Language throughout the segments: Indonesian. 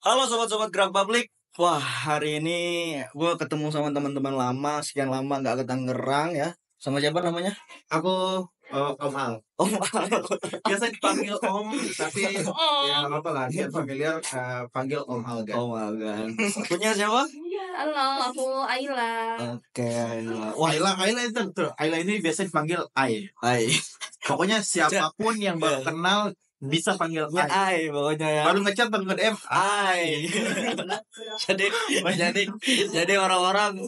Halo sobat-sobat Gerak Publik. Wah, hari ini gue ketemu sama teman-teman lama, sekian lama nggak ke Tangerang ya. Sama siapa namanya? Aku Om Al. Om Al. Biasa dipanggil Om, tapi ya nggak apa-apa lah. Biar familiar, panggil Om Algan. Om Algan. Punya siapa? Halo, aku Ayla. Oke, Ayla. Wah, Ayla itu betul. Ayla ini biasa dipanggil Ay. Hai. Pokoknya siapapun yang baru kenal bisa panggil Ya, Ay. Ai pokoknya ya. Baru ngechat, baru nge-DM Ai. jadi orang-orang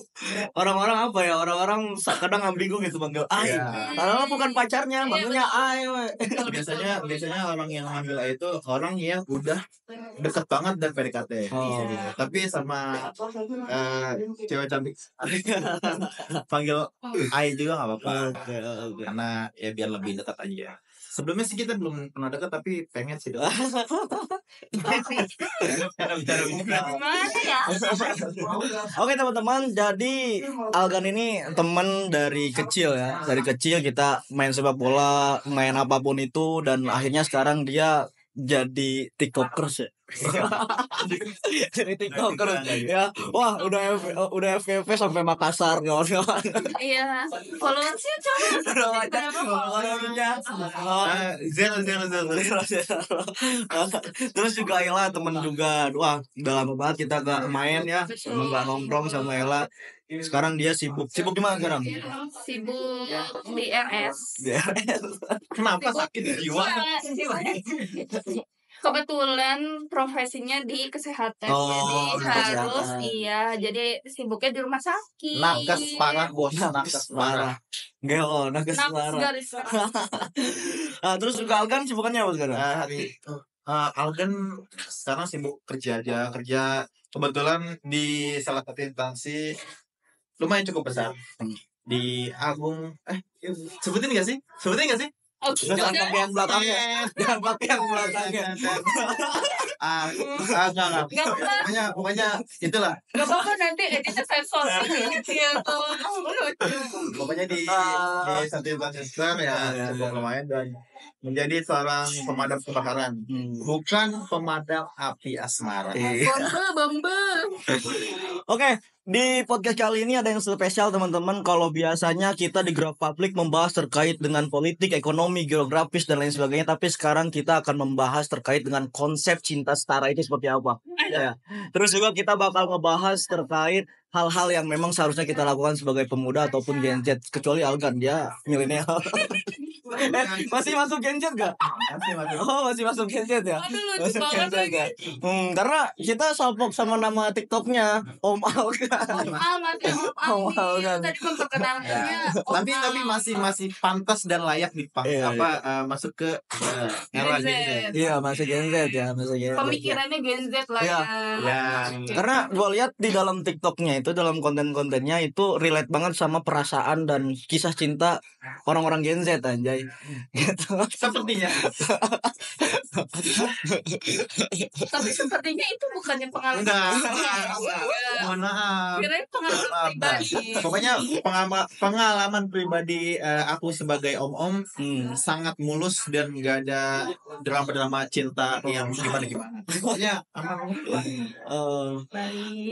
apa ya? Orang-orang kadang ambigu gitu manggil Ai. Ya. Padahal bukan pacarnya, manggilnya Ai. Biasanya orang yang manggil Ay itu orang yang udah deket banget dan PDKT. Oh. Gitu. Tapi sama cewek cantik panggil Ay juga nggak apa-apa. Oke. Karena ya biar lebih dekat aja. Sebelumnya sih kita belum pernah dekat, tapi pengen sih dekat. Oke teman-teman, jadi Algan ini teman dari kecil ya. Dari kecil kita main sepak bola, main apapun itu, dan akhirnya sekarang dia jadi tiktokers ya. Jadi tiktokers ya. Wah, udah FVP sampai Makassar kawan-kawan. Iya, followersnya coba. Zero. Terus juga Ella temen juga. Wah, udah lama banget kita gak main ya, nggak nongkrong sama Ella. Sekarang dia sibuk di mana sekarang? Sibuk di RS. Kenapa sakit jiwa? Kebetulan profesinya di kesehatan, Oh, jadi kesehatan. harus jadi sibuknya di rumah sakit. Nakes parah bos, nakes parah. Gelo, nakes Nakes parah. garis parah. Nah, terus juga Algan sibukannya apa sekarang? Algan sekarang sibuk kerja aja, kebetulan di salah satu instansi lumayan cukup besar di Agung. Sebutin nggak sih? Oh, Jangan pakai yang belakangnya. Jangan pakai yang belakangnya. Enggak. Pokoknya itulah. Gak apa-apa, nanti editnya sensor. Gitu. Pokoknya di satu instansi besar ya, cukup lumayan dan menjadi seorang pemadam kebakaran, bukan pemadam api asmara. Bamba. Oke, di podcast kali ini ada yang spesial teman-teman. Kalau biasanya kita di Gerak Publik membahas terkait dengan politik, ekonomi, geografis dan lain sebagainya, tapi sekarang kita akan membahas terkait dengan konsep cinta setara itu seperti apa. Ya. Terus juga kita bakal ngebahas terkait hal-hal yang memang seharusnya kita lakukan sebagai pemuda ataupun Gen Z, kecuali Algan dia milenial. Masih masuk Gen Z gak? Oh, masih masuk Gen Z ya? Masuk Gen Z ya? Karena kita salpok sama nama TikToknya Om Algan. Om Algan. Tadi memperkenalkannya. Tapi masih pantas dan layak masuk ke era Gen Z. Iya, masih Gen Z ya, masih Gen Z. Pemikirannya Gen Z lah ya. Karena gue lihat di dalam TikToknya itu, dalam konten-kontennya itu relate banget sama perasaan dan kisah cinta orang-orang Gen Z anjay. Gitu. Sepertinya. Tapi sepertinya itu bukannya pengalaman. Mohon maaf. Kirain pengalaman pribadi. Pokoknya pengalaman pribadi aku sebagai om-om sangat mulus dan gak ada drama-drama cinta yang gimana-gimana. Pokoknya aman.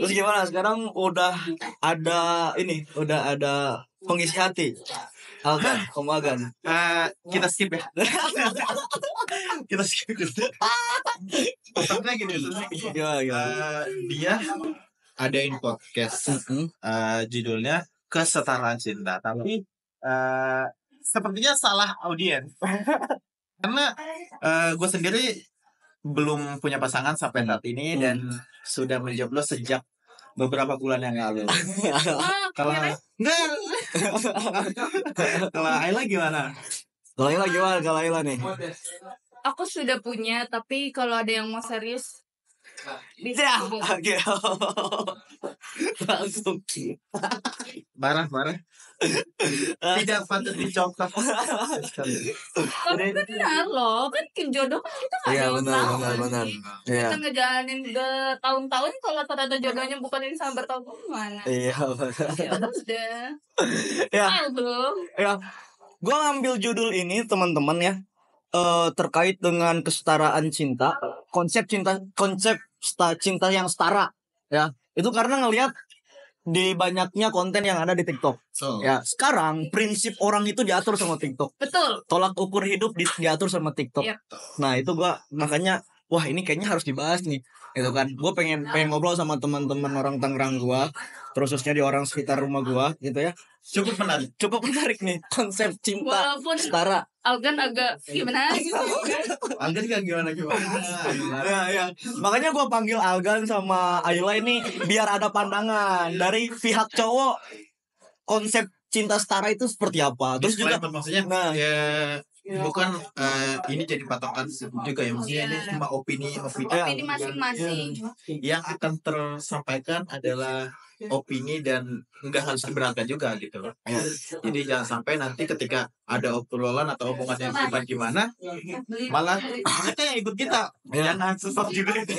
Terus gimana sekarang udah ada pengisi hati Algan, Om Algan. Kita skip ya. Kita skip dulu. Maksudnya gini. Dia adain podcast. Judulnya Kesetaraan Cinta. Tapi sepertinya salah audiens. Karena gue sendiri belum punya pasangan sampai saat ini dan sudah menjomblo sejak beberapa bulan yang lalu. Kalau Ayla gimana? Kalau Ayla nih. Aku sudah punya, tapi kalau ada yang mau serius bisa. Langsung marah. Tidak patut dicontoh. Tapi benar loh, kan jodoh kan kita nggak Iya, tahu. benar. Iya. Kita ngejalanin bertahun-tahun, kalau ternyata jodohnya bukan ini sama bertahun mana? Iya, benar. Ya udah. Ya. Tahu belum? Ya. Gue ngambil judul ini teman-teman ya. terkait dengan kesetaraan cinta, cinta yang setara ya. Itu karena ngelihat di banyaknya konten yang ada di TikTok. Ya, sekarang prinsip orang itu diatur sama TikTok. Betul. Tolak ukur hidup diatur sama TikTok. Yep. Nah, itu gua makanya wah ini kayaknya harus dibahas nih. Itu kan. Gua pengen ngobrol sama teman-teman orang Tangerang gua, khususnya di orang sekitar rumah gua gitu ya. Cukup menarik nih konsep cinta Walaupun setara. Algan agak gimana gitu. Algan kan gimana Ya. Makanya gue panggil Algan sama Ayla ini biar ada pandangan dari pihak cowok konsep cinta setara itu seperti apa. Terus juga maksudnya bukan ini jadi patokan juga ya, maksudnya ini cuma opini masing-masing. Yang akan tersampaikan adalah opini dan enggak harus keberatan juga gitu loh. Jadi jangan sampai nanti ketika ada obrolan atau omongan yang bukan gimana malah mereka yang ikut kita jangan susah juga itu.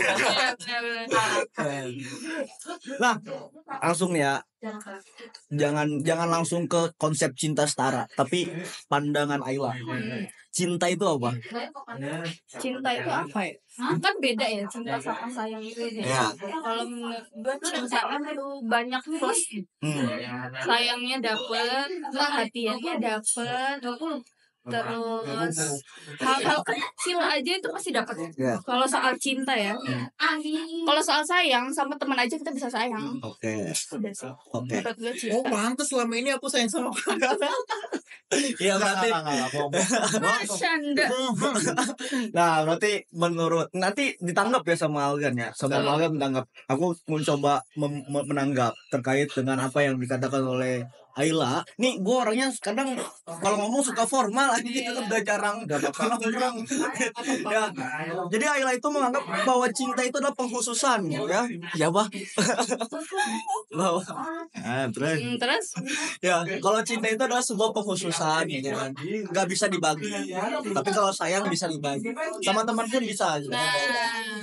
Nah, langsung ya. Jangan langsung ke konsep cinta setara, tapi pandangan Ayla. Cinta itu apa? Cinta itu apa ya? Kan beda ya cinta sama sayang itu ya. Kalau menurut gue cinta itu banyak plus. Sayangnya dapet, perhatiannya dapet, terus hal-hal kecil aja itu pasti dapat. Kalau soal cinta ya, kalau soal sayang sama teman aja kita bisa sayang. Oke. Menurut gue cinta. Oh pantas selama ini aku sayang sama kamu. Iya berarti. Nah berarti menurut nanti ditanggap ya sama Algan ya. Sama Algan menanggap. Aku mencoba menanggap terkait dengan apa yang dikatakan oleh Ayla. Nih gue orangnya kadang kalau ngomong suka formal aja gitu, udah jarang. Ya. Jadi Ayla itu menganggap bahwa cinta itu adalah pengkhususan ya. Ya bah. Bahwa Terus ya kalau cinta itu adalah sebuah pengkhususan gitu kan, nggak bisa dibagi. Tapi kalau sayang bisa dibagi, sama teman pun bisa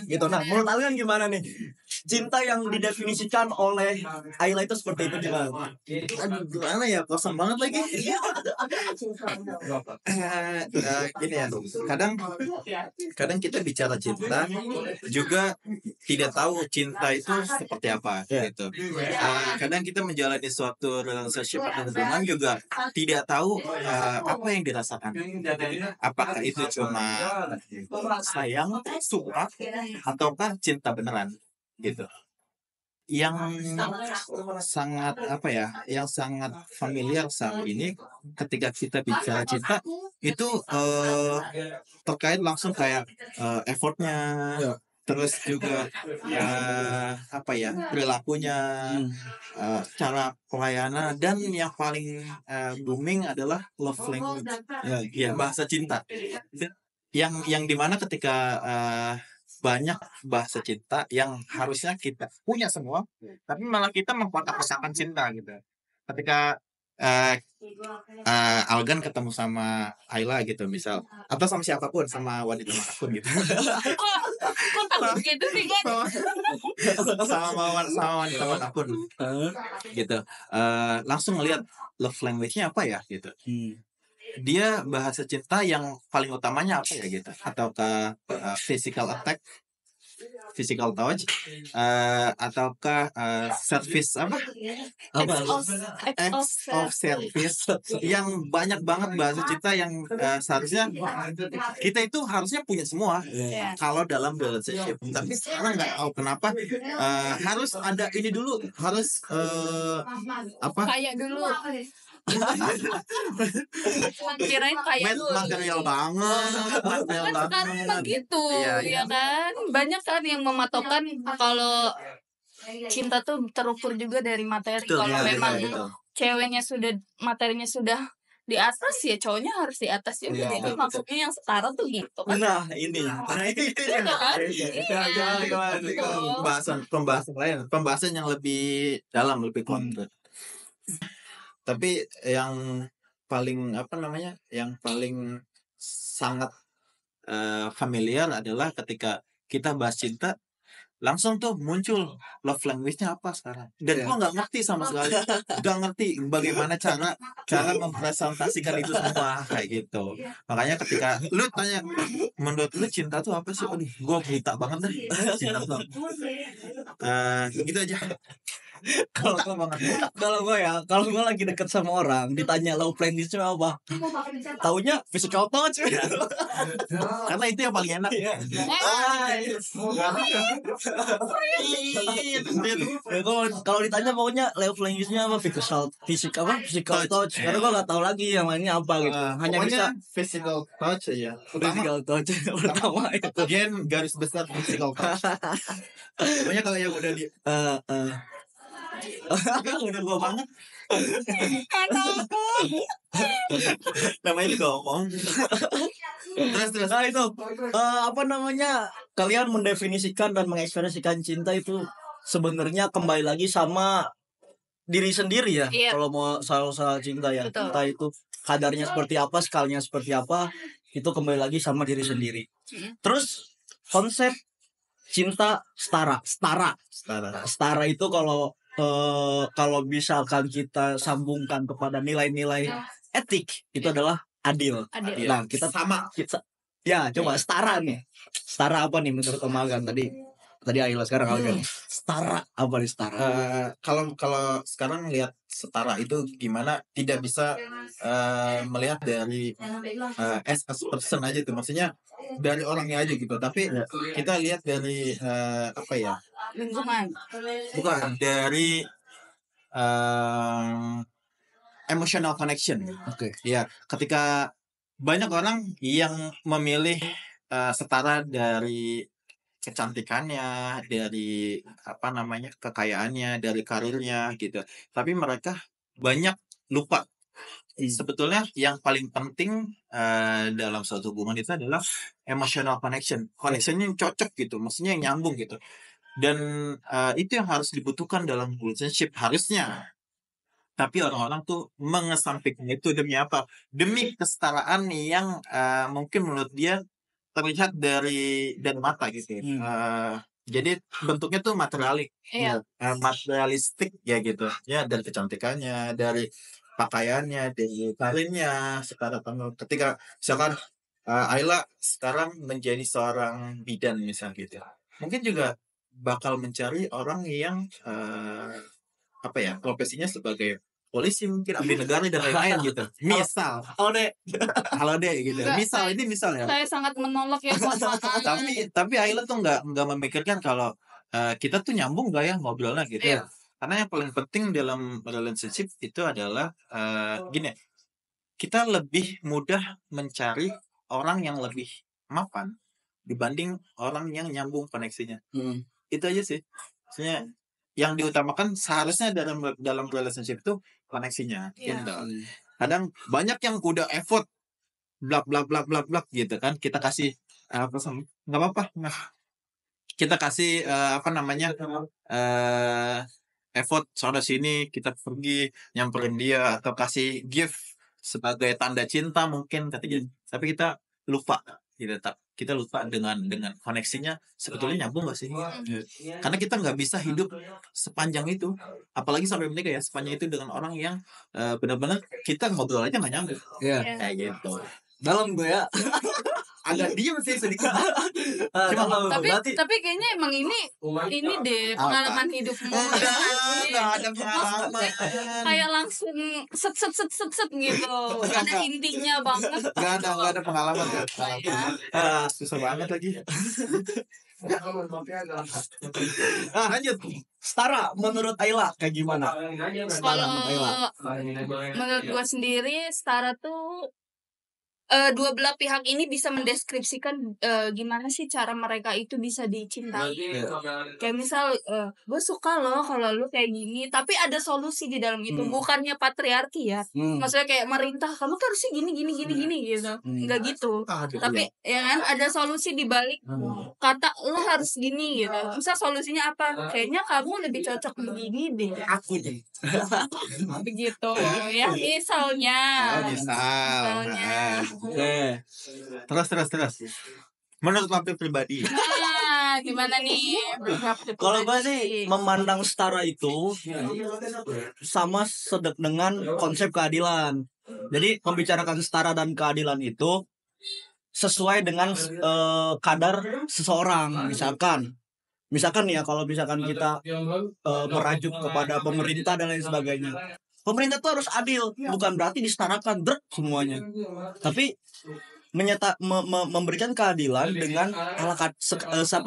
gitu. Nah menurut kalian gimana nih cinta yang didefinisikan oleh Ayla itu seperti itu gimana? Aduh gimana ya, kosong banget lagi. Gini ya, kadang kita bicara cinta juga tidak tahu cinta itu seperti apa gitu. Kadang kita menjalani suatu relationship atau hubungan juga tidak tahu apa yang dirasakan. Apakah itu cuma sayang, suka, ataukah cinta beneran gitu. Yang sangat yang sangat familiar saat ini ketika kita bicara cinta itu terkait langsung kayak effortnya, terus juga perilakunya, cara pelayanan, dan yang paling booming adalah love language, bahasa cinta. Yang dimana ketika banyak bahasa cinta yang harusnya kita punya semua, tapi malah kita mengkotak-kotakan cinta gitu. Ketika Algan ketemu sama Ayla gitu misal, atau sama siapapun, sama wanita manapun gitu. Kok takut gitu sih kan? sama wanita manapun gitu. Langsung ngelihat love language-nya apa ya gitu. Dia bahasa cinta yang paling utamanya apa ya gitu, ataukah physical touch, ataukah service acts of service, yang banyak banget bahasa cinta yang seharusnya kita itu harusnya punya semua kalau dalam relationship. Tapi sekarang nggak tahu kenapa harus ada ini dulu, harus kayak dulu. Kirain kayak material banget. Sekarang begitu ya kan, banyak kan yang mematokkan kalau cinta tuh terukur juga dari materi. Kalau memang ceweknya sudah materinya sudah di atas ya cowoknya harus di atas juga. Jadi maksudnya yang setara tuh gitu kan. Nah ini pembahasan yang lebih dalam, lebih konkret. Tapi yang paling yang paling sangat familiar adalah ketika kita bahas cinta, langsung tuh muncul love language-nya apa sekarang. Dan gua nggak ngerti sama sekali, nggak ngerti bagaimana cara mempresentasikan itu semua kayak gitu. Makanya ketika lu tanya, menurut lu cinta tuh apa sih? Aduh, gua buta banget deh cinta tuh. Gitu aja. Kalau kalau gue lagi deket sama orang ditanya love language-nya apa, taunya physical touch. Karena itu yang paling enak. Kalau ditanya pokoknya love language-nya apa, physical touch. Karena gue nggak tahu lagi yang lainnya apa gitu. Hanya bisa physical touch aja. physical touch pertama itu. Gen garis besar physical touch. Pokoknya kalau yang udah di udah gua banget. Namanya juga ngomong. Terus. Nah itu apa namanya, kalian mendefinisikan dan mengekspresikan cinta itu sebenarnya kembali lagi sama diri sendiri ya. Iya. Kalau mau soal cinta ya, Betul. entah itu kadarnya seperti apa, skalanya seperti apa, itu kembali lagi sama diri sendiri. Terus konsep cinta setara itu kalau misalkan kita sambungkan kepada nilai-nilai etik itu adalah adil. Nah, kita ya coba setara nih. Setara apa nih menurut Om Agan tadi Ayla, sekarang Agan. Setara apa nih setara? Kalau sekarang lihat setara itu gimana, tidak bisa melihat dari as a person aja tuh, maksudnya dari orangnya aja gitu, tapi kita lihat dari apa ya, lingkungan, bukan dari emotional connection. Oke. Ya, ketika banyak orang yang memilih setara dari kecantikannya, dari apa namanya, kekayaannya, dari karirnya gitu. Tapi mereka banyak lupa. Sebetulnya yang paling penting dalam suatu hubungan itu adalah emotional connection. Connectionnya yang cocok gitu, maksudnya yang nyambung gitu. Dan itu yang harus dibutuhkan dalam relationship harusnya. Tapi orang-orang tuh mengesampingkan itu demi apa? Demi kesetaraan yang mungkin menurut dia terlihat dari mata gitu. Jadi bentuknya tuh materialistik ya gitu. Ya, dari kecantikannya, dari pakaiannya, dari karirnya. Sekarang ketika misalkan Ayla sekarang menjadi seorang bidan misalnya gitu, mungkin juga bakal mencari orang yang apa ya, profesinya sebagai polisi, mungkin abdi negara dan lain-lain gitu. Misal, halo deh gitu. Enggak, Misal ya. saya sangat menolak ya tapi Ayla tuh nggak memikirkan kalau kita tuh nyambung nggak ya ngobrolnya gitu. Iya. Karena yang paling penting dalam relationship itu adalah gini, kita lebih mudah mencari orang yang lebih mapan dibanding orang yang nyambung koneksinya. Itu aja sih. Maksudnya yang diutamakan seharusnya dalam relationship itu koneksinya. Gitu. Kadang banyak yang udah effort blak gitu kan, kita kasih nggak apa-apa, kita kasih apa namanya, effort sana sini, kita pergi nyamperin dia atau kasih gift sebagai tanda cinta mungkin katanya, tapi kita lupa gitu, kita lupa dengan koneksinya sebetulnya nyambung gak sih? Karena kita nggak bisa hidup sepanjang itu, apalagi sampai menikah ya, sepanjang itu dengan orang yang benar-benar kita ngobrol aja nggak nyambung. Kayak gitu. Dalam gue ya. Agak diem sih sedikit. tapi kayaknya emang ini deh pengalaman hidupmu. Nggak ada pengalaman. Kayak langsung set gitu. Ada intinya banget. Nggak ada pengalaman. Susah banget lagi. Lanjut. Setara menurut Ayla kayak gimana? Kalau menurut gue sendiri setara tuh dua belah pihak ini bisa mendeskripsikan gimana sih cara mereka itu bisa dicintai. Kayak misal gue suka loh kalau lu kayak gini, tapi ada solusi di dalam itu, bukannya patriarki ya. Maksudnya kayak merintah kamu tuh harusnya gini gitu. Enggak gitu. Tapi ya kan ada solusi di balik kata lu harus gini gitu. Misal solusinya apa? Kayaknya kamu lebih cocok begini deh. Aku deh. Begitu ya misalnya. Terus. Menurut Papi pribadi. gimana nih? Kalau gue sih memandang setara itu sama sedek dengan konsep keadilan. Jadi membicarakan setara dan keadilan itu sesuai dengan kadar seseorang. Misalkan nih ya, kalau misalkan kita merajuk kepada pemerintah dan lain sebagainya, pemerintah tuh harus adil, bukan berarti disetarakan semuanya, tapi memberikan keadilan dengan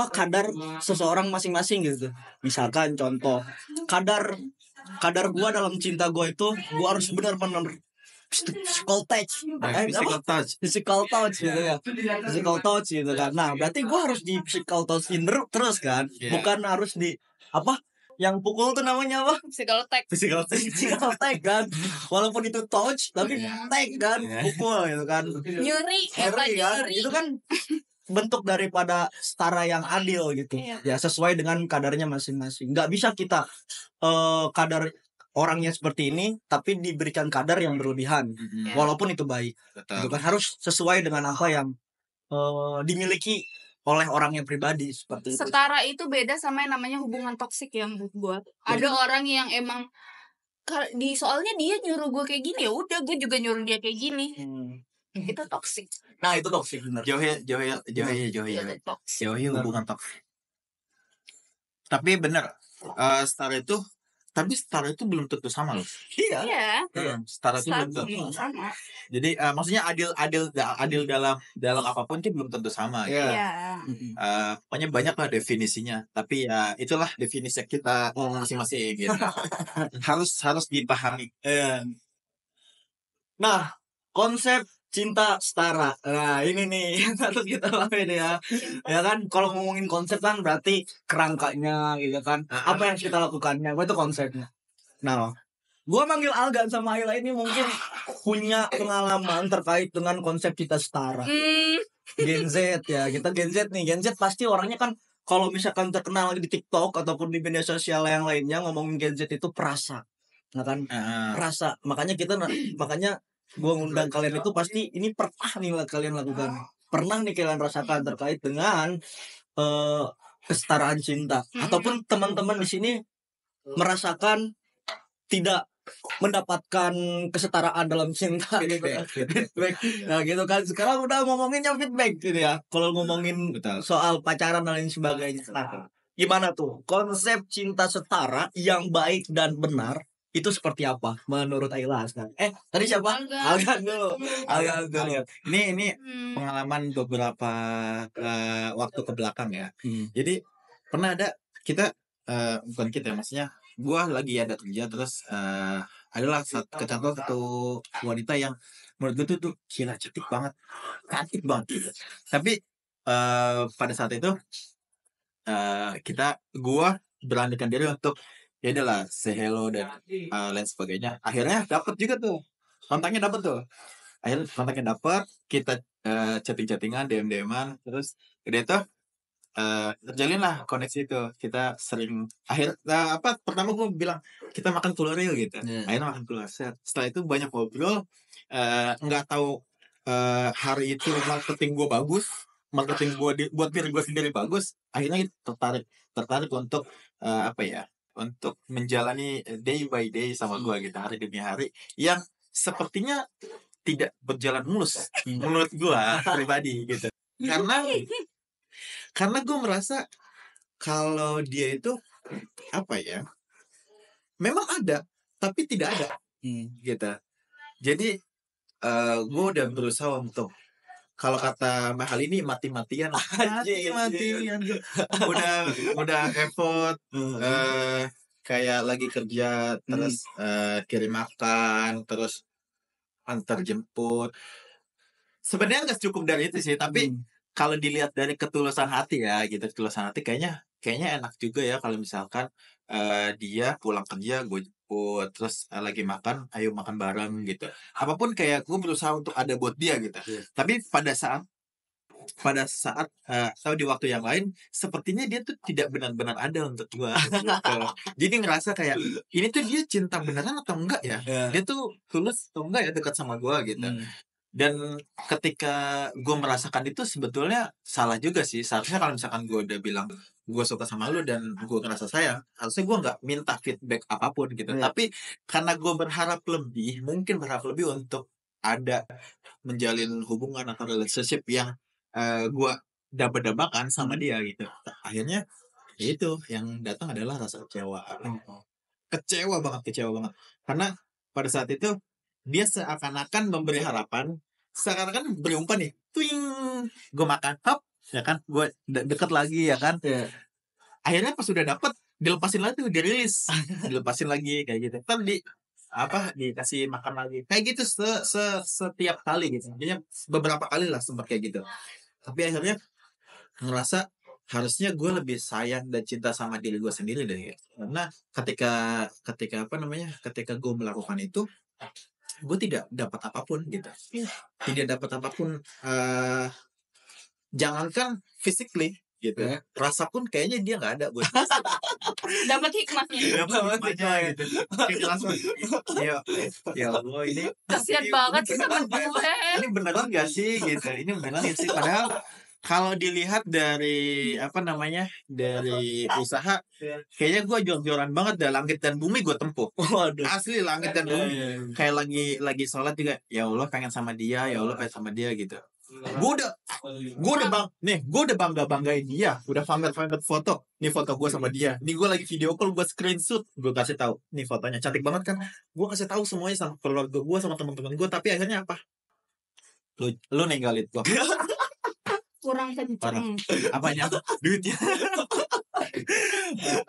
kadar seseorang masing-masing gitu. Misalkan contoh, kadar gua dalam cinta gua itu gua harus benar-benar physical touch gitu ya, physical touch gitu kan. Nah berarti gue harus di physical touch terus kan, bukan harus di apa yang pukul tuh namanya apa, physical tag kan, walaupun itu touch tapi tag kan, pukul gitu kan, nyuri kan, itu kan bentuk daripada setara yang adil gitu ya, sesuai dengan kadarnya masing-masing. Nggak bisa kita kadar orangnya seperti ini tapi diberikan kadar yang berlebihan, walaupun itu baik. Itu kan harus sesuai dengan apa yang dimiliki oleh orangnya pribadi, seperti itu. Setara itu beda sama yang namanya hubungan toksik ya menurut gue. Ada orang yang emang soalnya dia nyuruh gue kayak gini, ya udah gue juga nyuruh dia kayak gini. Itu toksik. Nah itu toksik benar. Jauhi hubungan toksik. Tapi benar, setara itu belum tentu sama loh. Iya. Setara itu belum tentu sama. Jadi maksudnya adil dalam apapun itu belum tentu sama. Iya. Pokoknya banyak lah definisinya. Tapi ya itulah definisi kita masing-masing gitu. harus dipahami. Nah, konsep cinta setara. Nah, ini nih yang harus kita lakuin ya. Ya kan, kalau ngomongin konsep kan berarti kerangkanya gitu kan. Apa yang kita lakukannya, itu konsepnya. Nah, gua manggil Algan sama Ayla ini mungkin punya pengalaman terkait dengan konsep cinta setara. Gen Z ya, kita Gen Z nih. Gen Z pasti orangnya kan kalau misalkan terkenal lagi di TikTok ataupun di media sosial yang lainnya, ngomongin Gen Z itu perasa. Nah kan, perasa. Makanya gue ngundang kalian itu pasti ini pernah nih kalian lakukan, pernah nih kalian rasakan terkait dengan kesetaraan cinta, ataupun teman-teman di sini merasakan tidak mendapatkan kesetaraan dalam cinta gitu. Feedback. Nah gitu kan, sekarang udah ngomonginnya feedback gitu ya, kalau ngomongin soal pacaran dan lain sebagainya. Nah, gimana tuh konsep cinta setara yang baik dan benar itu seperti apa menurut Ayla? Tadi siapa? Algan dulu. Ini pengalaman beberapa waktu ke belakang ya. Jadi pernah ada bukan kita, maksudnya gua lagi ada kerja terus adalah kecantol satu wanita yang menurut gue tuh gila, cantik banget. Tapi pada saat itu gua beranikan diri untuk ya adalah say hello dan lain sebagainya. Akhirnya dapat juga tuh kontaknya, kita chatting-chattingan, DM-an, terus dia tuh terjalin lah koneksi itu. Kita sering pertama gue bilang kita makan keluar yuk gitu. Akhirnya makan keluar. Setelah itu banyak ngobrol, nggak tahu hari itu marketing gue bagus, marketing gue buat diri gue sendiri bagus. Akhirnya tertarik untuk untuk menjalani day by day sama gue gitu, hari demi hari, yang sepertinya tidak berjalan mulus menurut gue pribadi gitu. Karena gue merasa kalau dia itu memang ada tapi tidak ada gitu. Jadi gue udah berusaha untuk, kalau kata Mahal ini mati-matian udah effort, kayak lagi kerja terus kirim makan, terus antar jemput. Sebenarnya nggak cukup dari itu sih, tapi kalau dilihat dari ketulusan hati ya gitu, ketulusan hati kayaknya enak juga ya kalau misalkan dia pulang kerja gue jemput, terus lagi makan ayo makan bareng gitu. Apapun kayak gue berusaha untuk ada buat dia gitu. Tapi pada saat atau di waktu yang lain sepertinya dia tuh tidak benar-benar ada untuk gue gitu. Jadi ngerasa kayak ini tuh dia cinta beneran atau enggak ya, dia tuh tulus atau enggak ya dekat sama gue gitu. Dan ketika gue merasakan itu sebetulnya salah juga sih. Seharusnya kalau misalkan gue udah bilang gue suka sama lu dan gue ngerasa sayang, harusnya gue nggak minta feedback apapun gitu. Tapi karena gue mungkin berharap lebih untuk ada menjalin hubungan atau relationship yang gue dambakan sama dia gitu. Akhirnya ya itu yang datang adalah rasa kecewa. Kecewa banget. Karena pada saat itu dia seakan-akan memberi harapan, seakan-akan beri umpan nih, twing, gue makan, hop, ya kan, gue deket lagi ya kan. Akhirnya pas sudah dapet, dilepasin lagi, dirilis, dilepasin lagi kayak gitu. Kan dikasih makan lagi, kayak gitu setiap kali gitu. Jadi beberapa kali lah sempat kayak gitu. Tapi akhirnya ngerasa harusnya gue lebih sayang dan cinta sama diri gue sendiri deh. Karena ketika gue melakukan itu, gue tidak dapat apapun gitu, tidak dapat apapun, jangankan physically gitu, rasa pun kayaknya dia nggak ada buat Dapat hikmahnya. gitu. Ya Allah, ini Kasian banget sih sama gue. ini beneran gak sih gitu, ini beneran gak sih, padahal kalau dilihat dari dari usaha, kayaknya gue jor-joran banget dah, langit dan bumi gue tempuh. Asli langit dan bumi. Kayak lagi sholat juga, ya Allah pengen sama dia, ya Allah pengen sama dia gitu. Gue udah banggain dia, udah pamer foto. Nih foto gue sama dia. Nih gue lagi video call, gue screenshot, gue kasih tahu. Nih fotonya cantik banget kan. Gue kasih tahu semuanya sama keluarga gue, sama teman-teman gue. Tapi akhirnya apa? Lu ninggalin gue. Kurang kenceng. Apanya? Duitnya.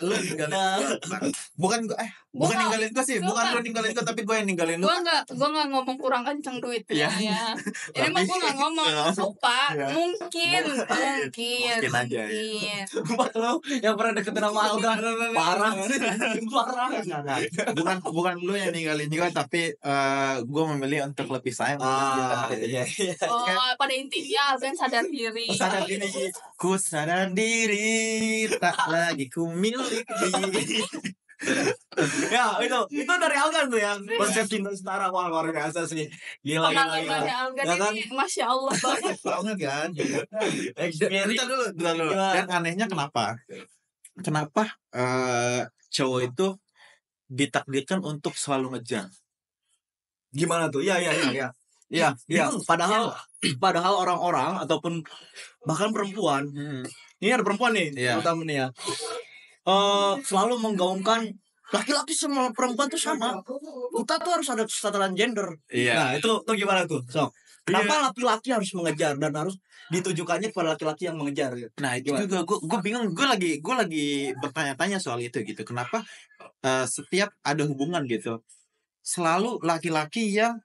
Lu ninggalin bukan ninggalin gue sih, bukan lu ninggalin gue, tapi gue yang ninggalin lu. Gue nggak ngomong kurang kenceng duitnya ya. Ini mah gue nggak ngomong lupa. Mungkin aja. Lu yang pernah deketin sama Alga parah. Bukan lu yang ninggalin juga, tapi gue memilih untuk lebih sayang. Pada intinya Alvin sadar diri. Ku sadar diri, tak lagi ku miliki. Ya itu dari Algan tuh yang konsep cinta setara. Wah, luar biasa sih, gila. Algan ini masya Allah banget kan. Bentar dulu. Dan anehnya kenapa cowok itu ditakdirkan untuk selalu ngejar? Gimana tuh? Iya. Padahal orang-orang ataupun bahkan perempuan, ini ada perempuan nih, terutama nih ya, selalu menggaungkan laki-laki sama perempuan tuh sama. Kita tuh harus ada kesetaraan gender. Nah itu gimana tuh? Kenapa laki-laki harus mengejar dan harus ditujukannya kepada laki-laki yang mengejar? Gitu? Nah itu juga gue bingung. Gue lagi bertanya-tanya soal itu gitu. Kenapa setiap ada hubungan gitu, selalu laki-laki yang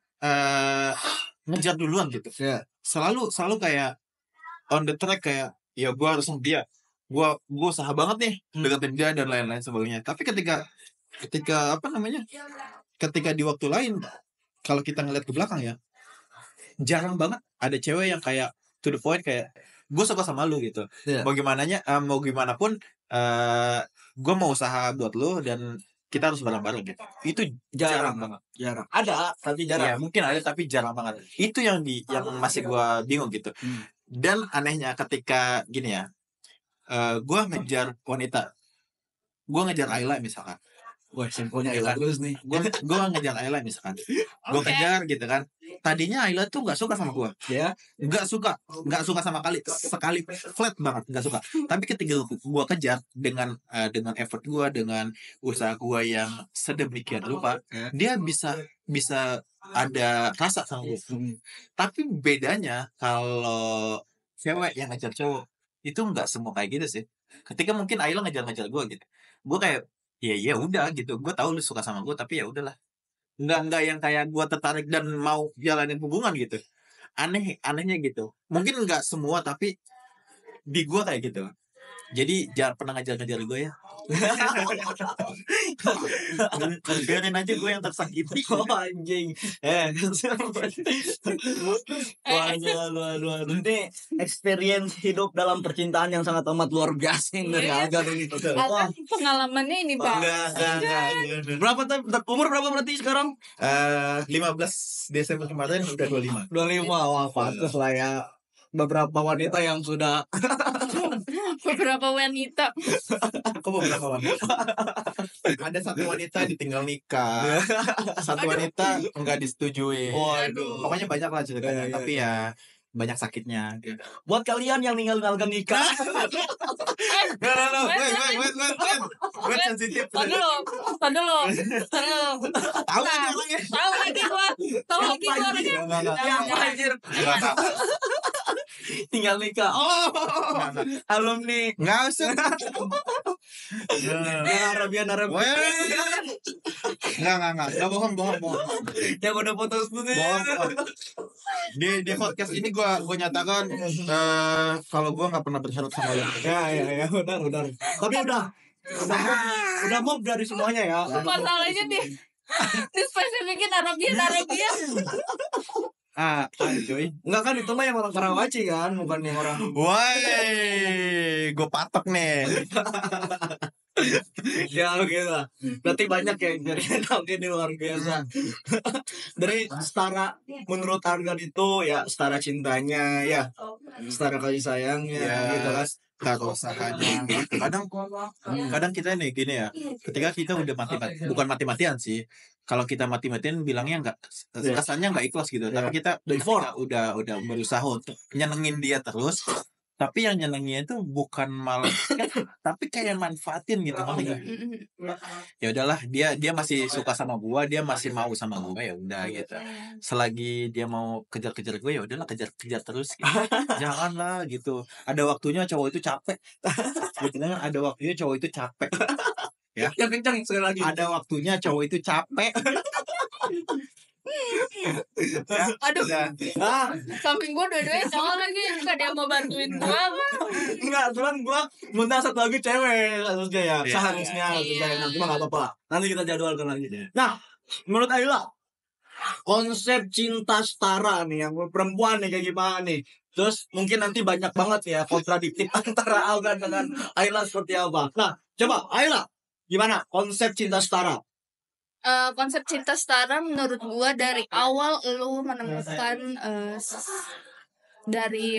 ngejar duluan gitu. Selalu kayak on the track, kayak ya gue harus sama dia, gue usaha banget nih deketin dia dan lain-lain sebagainya. Tapi ketika di waktu lain, kalau kita ngeliat ke belakang ya, jarang banget ada cewek yang kayak to the point, kayak gue suka sama lu gitu. Mau gimana pun gue mau usaha buat lu dan kita harus bareng-bareng gitu. Itu jarang banget. Ada tapi jarang. Ya, mungkin ada tapi jarang banget. Itu yang masih gue bingung gitu. Dan anehnya ketika gini ya, gue ngejar wanita, gue ngejar Ayla misalkan. Wah, simpelnya Ayla terus nih. Gue ngejar Ayla misalkan. Gue kejar gitu kan. Tadinya Ayla tuh gak suka sama gue. Ya. Gak suka sama sekali, flat banget, gak suka. Tapi ketika gue kejar dengan effort gue, dengan usaha gue yang sedemikian rupa, dia bisa ada rasa sama gue. Tapi bedanya kalau cewek yang ngejar cowok, itu gak semua kayak gitu sih. Ketika mungkin Ayla ngejar gue gitu, gue kayak ya udah gitu, gue tahu lu suka sama gue, tapi ya udahlah, nggak yang kayak gue tertarik dan mau jalanin hubungan gitu. Anehnya gitu, mungkin nggak semua, tapi di gue kayak gitu. Jadi jangan pernah ngejar gue ya. Biarin aja gue yang tersakiti. Oh anjing. Waduh. Ini experience hidup dalam percintaan yang sangat amat luar biasa dari Alga ini. Wah, Pengalamannya ini Pak. Enggak. berapa umur berapa berarti sekarang? 15 Desember kemarin udah 25. 25. Wah, pantas lah ya. Beberapa wanita yang sudah Beberapa wanita. Kok beberapa wanita? Ada satu wanita ditinggal nikah, satu wanita enggak disetujui. Waduh. Pokoknya banyak lah ceritanya, Iya. tapi ya banyak sakitnya. Buat kalian yang ninggalin Alga nikah, Wait, sensitif. Tahu dulu. Tahu aja orangnya. Tahu lagi gua orangnya. Enggak. ya apa anjir? Enggak. Tinggal nikah. Oh, alumni. Enggak usah. Arabian. Enggak bohong. Yang udah putus. Bohong. Di podcast ini gua nyatakan kalau gua nggak pernah berharap sama lo. Ya, benar. Tapi udah move dari semuanya ya. Masalahnya di spesifikin Arabian. Coy. Enggak kan itu mah yang orang Karawaci kan, bukan yang orang. Woi, gue patok nih. Ya gitu lah. Berarti banyak ya dari ini luar biasa. Dari setara menurut Argan itu ya setara cintanya ya, setara kasih sayangnya Ya. gitu kan. Taruh usahanya. Kadang kita nih gini ya. Ketika kita udah bukan mati-matian sih. Kalau kita mati-matian bilangnya enggak, kesannya enggak ikhlas gitu. Tapi kita udah berusaha untuk nyenengin dia terus. Tapi yang nyenengin itu bukan malah tapi kayak manfaatin gitu. Ya udahlah, dia masih suka sama gua, dia masih mau sama gua, ya udah gitu. Selagi dia mau kejar-kejar gue, ya udahlah kejar terus gitu. Janganlah gitu. Ada waktunya cowok itu capek. Sebetulnya ada waktunya cowok itu capek. Ya. Yang kencang sekali lagi. Ada waktunya cowok itu capek. Aduh, Ah, samping gue dua-duanya cowok lagi, nggak ada yang mau bantuin gue. enggak, cuman gua minta satu lagi cewek harusnya ya. Iya. Seharusnya nanti mah enggak apa-apa. Nanti kita jadwalkan lagi. Nah, menurut Ayla konsep cinta setara nih yang perempuan nih kayak gimana nih? Terus mungkin nanti banyak banget ya kontradiktif antara Alga dengan Ayla seperti apa. Nah, coba Ayla, gimana konsep cinta setara? Konsep cinta setara menurut gua dari awal lu menemukan dari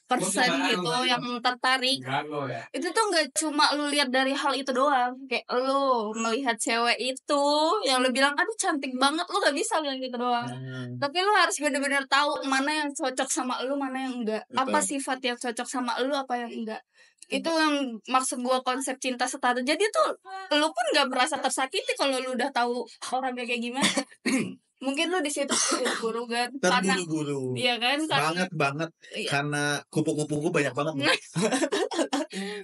person gitu yang tertarik, itu tuh nggak cuma lu lihat dari hal itu doang. Kayak lu melihat cewek itu yang lu bilang aduh cantik banget, lu gak bisa lihat gitu doang. Tapi lu harus bener-bener tahu mana yang cocok sama lu, mana yang enggak. Apa sifat yang cocok sama lu, apa yang enggak. Itu yang maksud gua konsep cinta setara. Jadi tuh lu pun gak merasa tersakiti kalau lu udah tahu orangnya kayak gimana. Mungkin lu di situ buru-buru kan, karena Terburu-buru. iya kan, Banget. iya. Karena kupu-kupu gue banyak banget.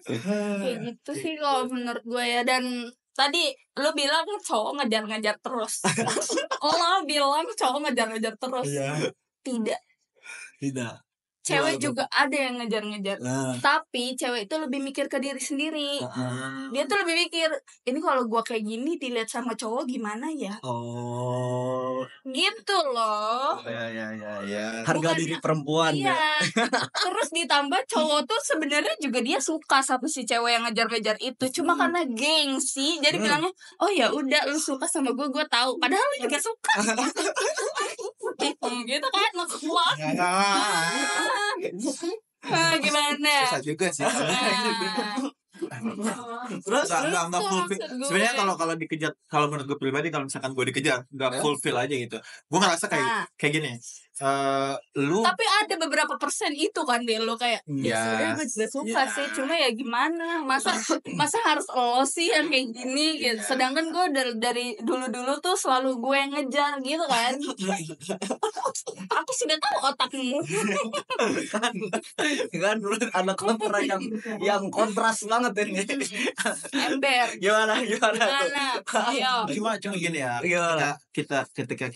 Kayak gitu sih kalau menurut gue ya. Dan tadi lu bilang cowok ngejar-ngejar terus. Lo bilang cowok ngejar-ngejar terus. Iya. Tidak. Cewek juga ada yang ngejar-ngejar. Tapi cewek itu lebih mikir ke diri sendiri. Dia tuh lebih mikir, ini kalau gua kayak gini dilihat sama cowok gimana ya? Oh, Gitu loh. Ya. harga Bukan- diri perempuan ya. Iya. Terus ditambah cowok tuh sebenarnya juga dia suka sama si cewek yang ngejar-ngejar itu. Cuma karena gengsi, jadi bilangnya, "Oh ya udah lu suka sama gue tahu." Padahal lu juga suka. Gitu kan maksud gua. Gimana? Susah juga sih. Terus Nggak fulfill. maksud gue. Sebenarnya kalau dikejar, kalau menurut gue pribadi, kalau misalkan gue dikejar nggak fulfill aja gitu. Gue ngerasa kayak gini. Lu Tapi ada beberapa persen itu kan dia lo kayak Ya. sebenarnya gue juga suka sih, cuma ya gimana, masa harus lo sih yang kayak gini gitu. Sedangkan gue dari dulu tuh selalu gue yang ngejar gitu kan. Aku sudah tahu otakmu. kan anak kontra yang kontras banget ini. Ember. Gimana? Mana? Ayo. cuma gini ya. Gimana? Ketika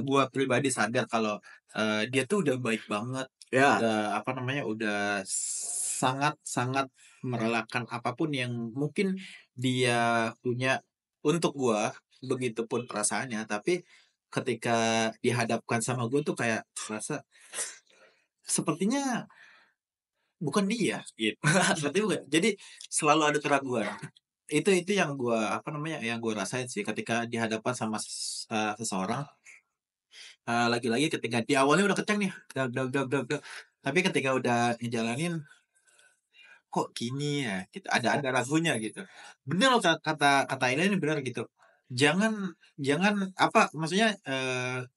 gue pribadi sadar kalau dia tuh udah baik banget. Ya. Udah sangat merelakan apapun yang mungkin dia punya untuk gua begitupun perasaannya, tapi ketika dihadapkan sama gue tuh kayak rasa sepertinya bukan dia gitu. Seperti bukan. Jadi selalu ada keraguan. Itu yang gua apa namanya yang gue rasain sih ketika dihadapkan sama seseorang. Lagi-lagi ketika di awalnya udah kenceng nih, dag dag dag dag dag. Tapi ketika udah ngejalanin kok gini ya gitu, ada ragunya gitu. Bener loh kata kata Ila ini benar gitu. Jangan jangan apa maksudnya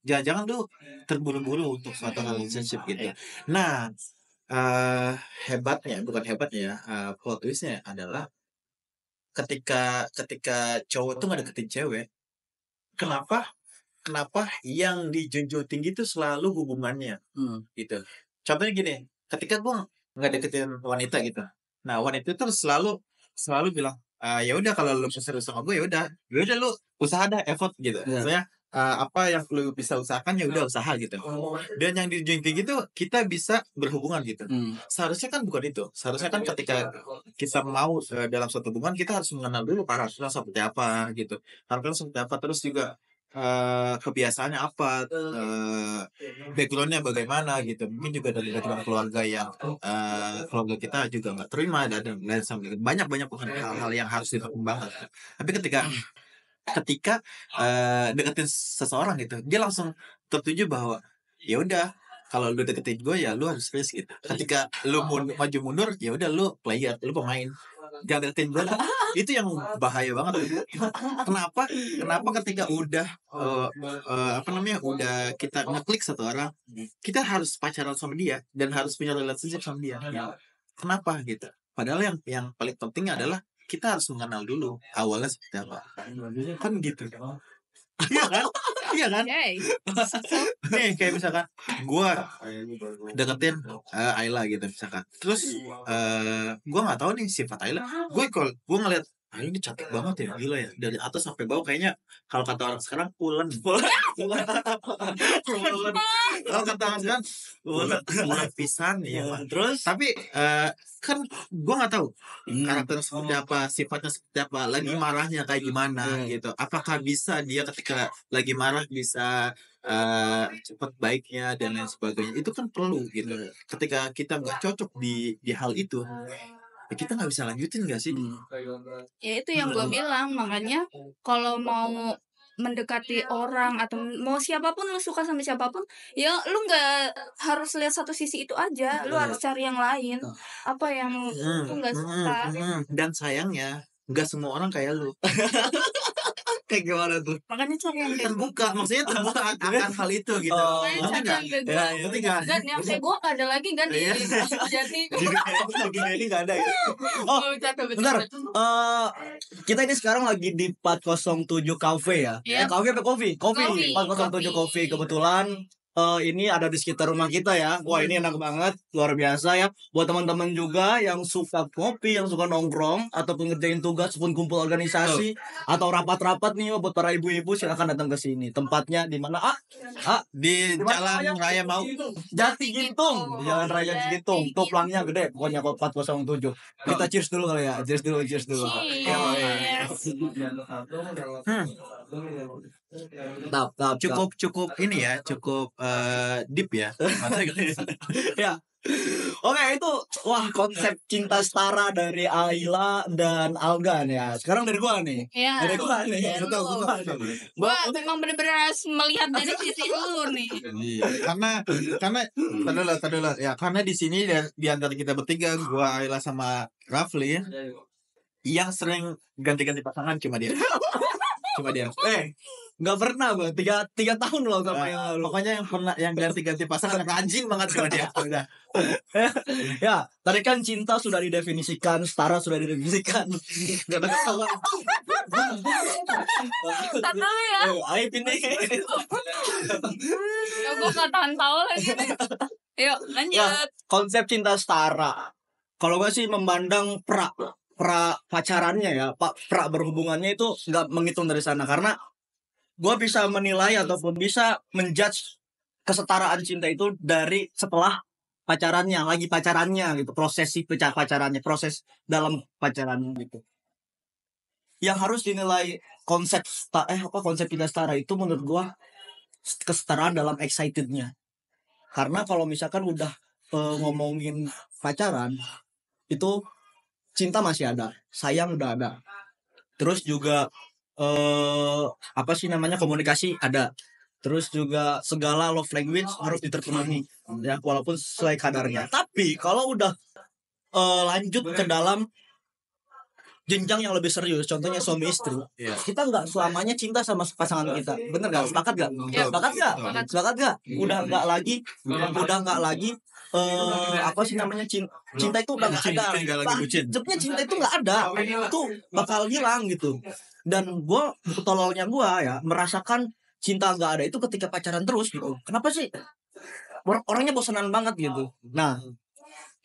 jangan tuh terburu-buru untuk suatu relationship gitu. Nah, eh hebatnya bukan hebatnya ya, plot twist-nya adalah ketika ketika cowok tuh nggak deketin cewek, kenapa kenapa yang dijunjung tinggi itu selalu hubungannya gitu. Contohnya gini, ketika gua nggak deketin wanita gitu. Nah, wanita itu terus selalu selalu bilang, ya udah kalau lu serius sama gue ya udah lu usaha dah effort gitu. Iya. Maksudnya apa yang lu bisa usahakan ya udah usaha gitu. Dan yang dijunjung tinggi itu kita bisa berhubungan gitu. Seharusnya kan bukan itu. Seharusnya kan ketika kita mau dalam suatu hubungan kita harus mengenal dulu karakternya seperti apa gitu. Karakternya seperti apa terus juga kebiasaannya apa, backgroundnya bagaimana gitu. Mungkin juga dari background keluarga yang keluarga kita juga nggak terima dan lain sebagainya. Banyak hal-hal yang harus dipertimbangkan. Tapi ketika ketika deketin seseorang gitu, dia langsung tertuju bahwa ya udah kalau lu deketin gue ya lu harus serius gitu. Ketika lu maju mundur ya udah lu player, lu pemain. Jangan deketin gue lah. Itu yang bahaya banget. Kenapa? Kenapa ketika udah apa namanya? Udah kita ngeklik satu orang, kita harus pacaran sama dia dan harus punya relationship sama dia. Kenapa gitu? Padahal yang paling penting adalah kita harus mengenal dulu awalnya seperti apa. Kan gitu. Iya kan? Iya kan? Yay. Nih kayak misalkan gua deketin Ayla gitu misalkan. Terus gua nggak tahu nih sifat Ayla. Gua ngeliat Ayla ini cantik banget ya, gila ya. Dari atas sampai bawah kayaknya kalau kata orang sekarang pulen. Kalau kata orang sekarang pulen pisan ya. Terus Tapi kan gua nggak tahu karakter seperti apa, sifatnya seperti apa, lagi marahnya kayak gimana gitu. Apakah bisa dia ketika lagi marah bisa cepat baiknya dan lain sebagainya. Itu kan perlu gitu. Ketika kita nggak cocok di hal itu, ya kita nggak bisa lanjutin nggak sih? Ya itu yang gue bilang, makanya kalau mau mendekati orang atau mau siapapun lu suka sama siapapun, ya lu nggak harus lihat satu sisi itu aja, lu harus cari yang lain, apa yang lu nggak suka. Dan sayangnya nggak semua orang kayak lu. Kayak gimana tuh? Makanya cari yang kayak Terbuka, maksudnya terbuka akan hal itu gitu. makanya cari yang kayak gue. Ngerti nggak? Dan yang kayak gue gak ada lagi kan di Iya. jadi di dunia ini nggak ada ya. Oh, bercanda. bentar. Kita ini sekarang lagi di 407 Cafe ya. Iya. Cafe apa coffee? Coffee. Coffee. 407 Coffee. Kebetulan ini ada di sekitar rumah kita ya. Wah, ini enak banget, luar biasa ya. Buat teman-teman juga yang suka kopi, yang suka nongkrong ataupun ngerjain tugas ataupun kumpul organisasi atau rapat-rapat nih buat para ibu-ibu silakan datang ke sini. Tempatnya di mana? Di Jalan Raya Mau. Jati Gintung, di Jalan Raya Gintung. Tuh pelangnya gede, pokoknya 407. Kita cheers dulu kali ya. Cheers dulu. Cheers. Tap. Cukup ini ya, cukup deep ya. Ya. Oke, itu wah konsep cinta setara dari Ayla dan Algan ya. Sekarang dari gua nih. Iya. Dari gua nih. Gua memang bener-bener harus melihat dari sisi dulu nih. Iya, karena tadulah ya, karena di sini di antara kita bertiga, gua Ayla sama Rafli yang sering ganti-ganti pasangan cuma dia. Nggak pernah bang, tiga tahun loh sama yang lalu. Pokoknya yang pernah yang ganti-ganti pasangan rajin banget sama dia. Udah. Ya, tadi kan cinta sudah didefinisikan, setara sudah didefinisikan. Gak ada kesalahan. Tar dulu ya. Aib ini. Ya gue gak tahan tahu lagi nih. Yuk lanjut. Ya, konsep cinta setara. Kalau gue sih memandang pra pacarannya ya, pra berhubungannya itu nggak menghitung dari sana karena gue bisa menilai ataupun bisa menjudge kesetaraan cinta itu dari setelah lagi pacarannya gitu, prosesi pacarannya, proses dalam pacaran gitu. yang harus dinilai konsep cinta setara itu menurut gua kesetaraan dalam excitednya. Karena kalau misalkan udah ngomongin pacaran itu cinta masih ada, sayang udah ada, terus juga komunikasi ada, terus juga segala love language harus diterpenuhi ya, walaupun sesuai kadarnya. Tapi kalau udah lanjut ke dalam jenjang yang lebih serius, contohnya suami istri, kita nggak selamanya cinta sama pasangan kita, bener nggak? Sepakat nggak? Sepakat nggak? Udah nggak lagi cinta itu udah nggak ada. Jepnya cinta itu nggak ada, itu bakal hilang gitu. Dan gue tololnya gue ya merasakan cinta nggak ada itu ketika pacaran terus gitu. Kenapa sih? Orangnya bosanan banget gitu. Nah,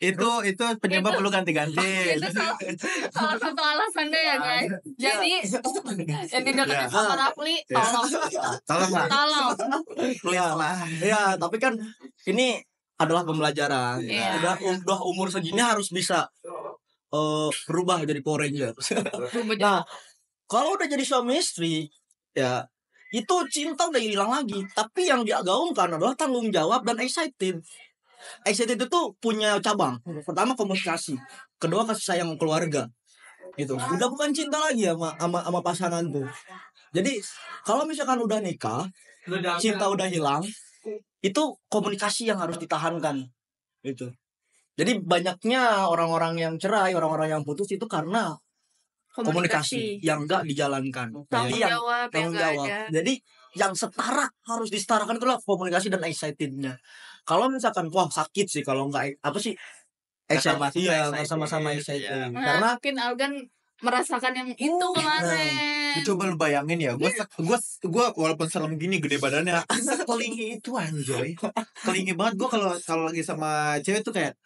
itu penyebab lu ganti-ganti. Itu salah satu alasannya ya guys. Jadi yang dideketin sama Rafli, tolong. Ya, tapi kan ini adalah pembelajaran. Udah umur segini harus bisa berubah jadi Power Ranger. Nah, kalau udah jadi suami istri, ya itu cinta udah hilang lagi. Tapi yang digaungkan adalah tanggung jawab dan excited. Excited itu punya cabang. Pertama komunikasi, kedua kasih sayang keluarga. Gitu. Udah bukan cinta lagi sama pasangan tuh. Jadi kalau misalkan udah nikah, cinta udah hilang, itu komunikasi yang harus ditahankan. Gitu. Jadi banyaknya orang-orang yang cerai, orang-orang yang putus itu karena komunikasi yang enggak dijalankan. Tanggung jawab. Jadi yang setara harus disetarakan itulah komunikasi dan excitednya. Kalau misalkan sakit sih kalau enggak excited, sama-sama excited. Karena mungkin Algan merasakan yang itu kemarin. Coba lu bayangin ya, gua walaupun serem gini gede badannya, kelingi itu anjoy. Kelingi banget gua kalau lagi sama cewek tuh kayak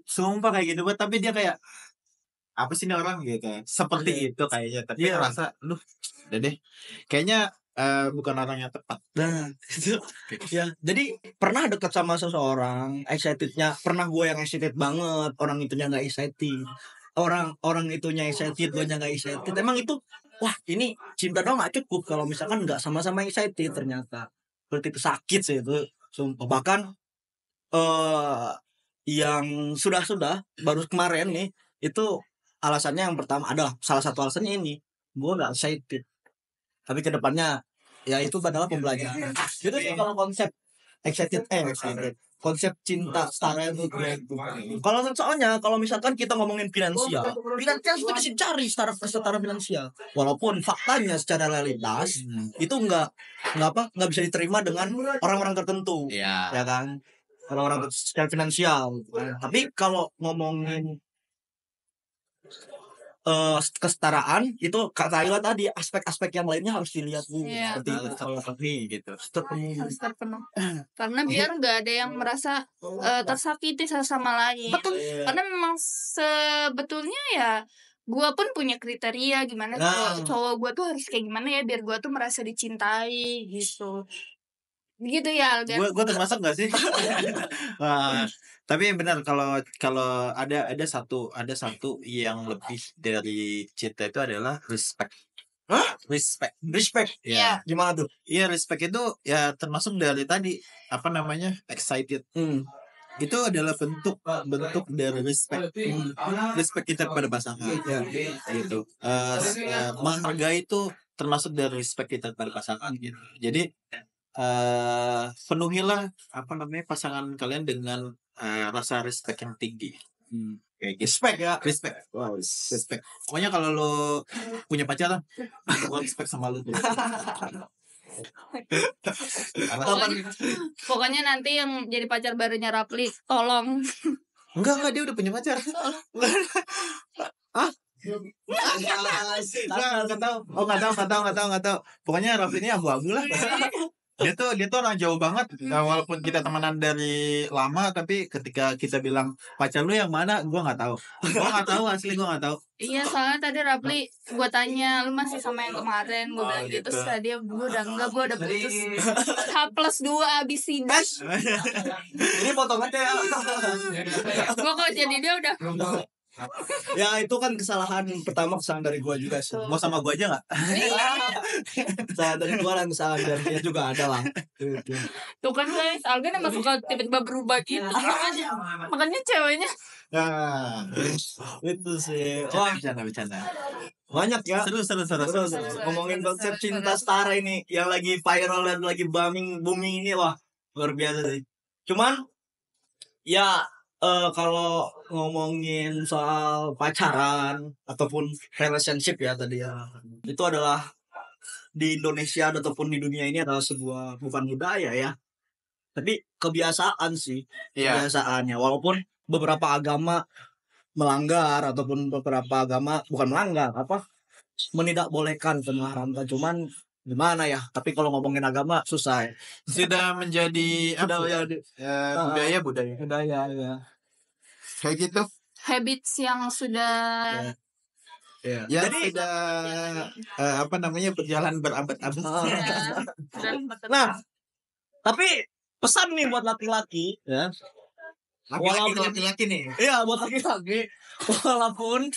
sumpah kayak gitu banget, tapi dia kayak apa sih ini orang gitu seperti itu kayaknya, tapi ngerasa udah deh kayaknya bukan orang yang tepat. Nah itu ya, jadi pernah dekat sama seseorang, excitednya pernah gue yang excited banget, orang itunya nggak excited, orang itunya excited, gue nya nggak excited. Emang itu wah ini cinta doang nggak cukup kalau misalkan nggak sama-sama excited. Ternyata berarti itu sakit sih itu, sumpah. Bahkan yang sudah baru kemarin nih itu alasannya yang pertama adalah, salah satu alasannya ini, gue nggak excited, tapi kedepannya ya itu adalah pembelajaran. Jadi kalau konsep excited konsep cinta setara itu kalau soalnya kalau misalkan kita ngomongin finansial itu bisa cari setara finansial, walaupun faktanya secara realitas itu nggak bisa diterima dengan orang-orang tertentu, ya kan, orang-orang secara finansial. Tapi kalau ngomongin kesetaraan itu kata Ayla tadi, aspek-aspek yang lainnya harus dilihat dulu, seperti itu. Terpenuhi gitu. Harus terpenuh. Karena biar nggak ada yang merasa tersakiti sama lain. Betul. Karena memang sebetulnya ya gua pun punya kriteria gimana cowok gua tuh harus kayak gimana ya biar gua tuh merasa dicintai gitu. Begitu ya Algan. Gue termasuk nggak sih? Wah, tapi benar kalau ada satu yang lebih dari cinta itu adalah respect. Respect. Iya. Gimana tuh? Iya, respect itu ya termasuk dari tadi excited. Itu adalah bentuk dari respect. Respect kita kepada pasangan. Gitu. Menghargai itu termasuk dari respect kita kepada pasangan gitu. Jadi penuhilah pasangan kalian dengan rasa respect yang tinggi. Kayak gitu. Respect. Wow, respect. Pokoknya kalau lo punya pacar, gue respect sama lo tuh. Pokoknya nanti yang jadi pacar barunya Rafli, tolong. Enggak, dia udah punya pacar. Nggak tahu. Pokoknya Rafli ini abu-abu lah. Dia tuh orang jauh banget. Walaupun kita temenan dari lama, tapi ketika kita bilang pacar lu yang mana, gue nggak tahu. Asli gue nggak tahu. Iya, soalnya tadi Rafli gue tanya lu masih sama yang kemarin, gue bilang gitu. Terus tadi gue udah enggak, gue udah putus. H+2 abis sidang. Ini potongannya. Gue kok jadi dia udah Ya itu kan kesalahan dari gua juga sih. Mau sama gua aja nggak? Kesalahan dari gua dan kesalahan dari dia juga ada lah. Gitu. Tuh kan guys, Algan emang suka tiba-tiba berubah gitu. Makanya ceweknya Nah, Itu sih. Wah, bercanda. banyak ya. Seru. Terus ngomongin konsep cinta setara ini yang lagi viral dan lagi booming ini, wah luar biasa sih. Cuman ya kalau ngomongin soal pacaran ataupun relationship ya tadi ya, itu adalah di Indonesia ataupun di dunia ini adalah sebuah bukan budaya ya, tapi kebiasaan sih. Iya. Kebiasaannya, walaupun beberapa agama melanggar ataupun beberapa agama bukan melanggar apa menidakbolehkan atau mengharamkan, cuman gimana ya, tapi kalau ngomongin agama susah ya. Sudah menjadi Sudah apa? menjadi budaya. budaya ya. Kayak gitu. habits yang sudah Ya. Ya Jadi sudah berjalan berabad-abad. nah, tapi pesan nih buat laki-laki ya. Laki-laki nih. Iya, buat laki-laki, walaupun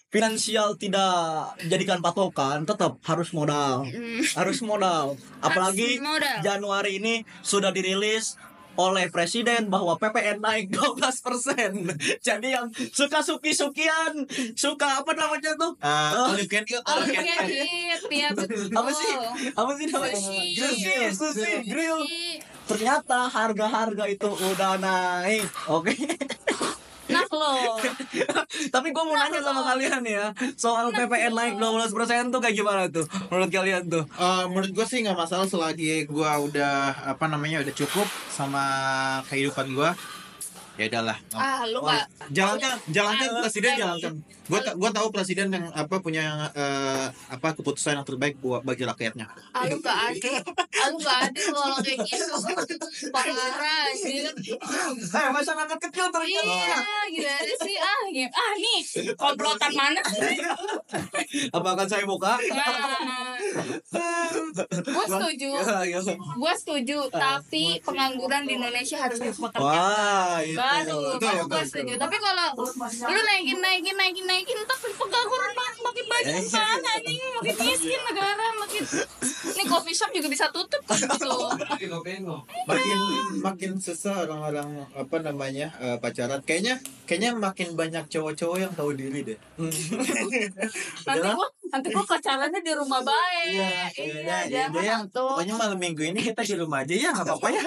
finansial tidak jadikan patokan, tetap harus modal. Harus modal. Apalagi modal. Januari ini sudah dirilis oleh presiden bahwa PPN naik 12%. Jadi yang suka suki-sukian, suka apa namanya tuh? Apa sih namanya? Sushi, grill. Ternyata harga-harga itu udah naik. Oke. Nah lo Tapi gue mau nanya sama kalian ya, soal PPN naik 12% tuh kayak gimana tuh menurut kalian tuh? Menurut gue sih nggak masalah selagi gue udah udah cukup sama kehidupan gue. Ya udahlah. lu nggak Jalankan presiden, jalankan. Gue tahu presiden yang punya keputusan yang terbaik buat bagi rakyatnya. lu nggak adil kalau kayak gitu parah anjir. Masyarakat kecil Iya gimana sih nih komplotan mana Apakah saya buka? gue setuju tapi pengangguran di Indonesia harus dipekerjakan. Wah, Baru gue setuju. Tapi kalau lu naikin tapi pengangguran makin banyak kan anjing, makin miskin negara, makin nih coffee shop juga bisa tutup gitu. Makin susah orang-orang pacaran. Kayaknya makin banyak cowok-cowok yang tahu diri deh. Nanti gua pacarannya di rumah baik. Iya, jangan tuh. Pokoknya malam minggu ini kita di rumah aja ya, nggak apa-apa ya.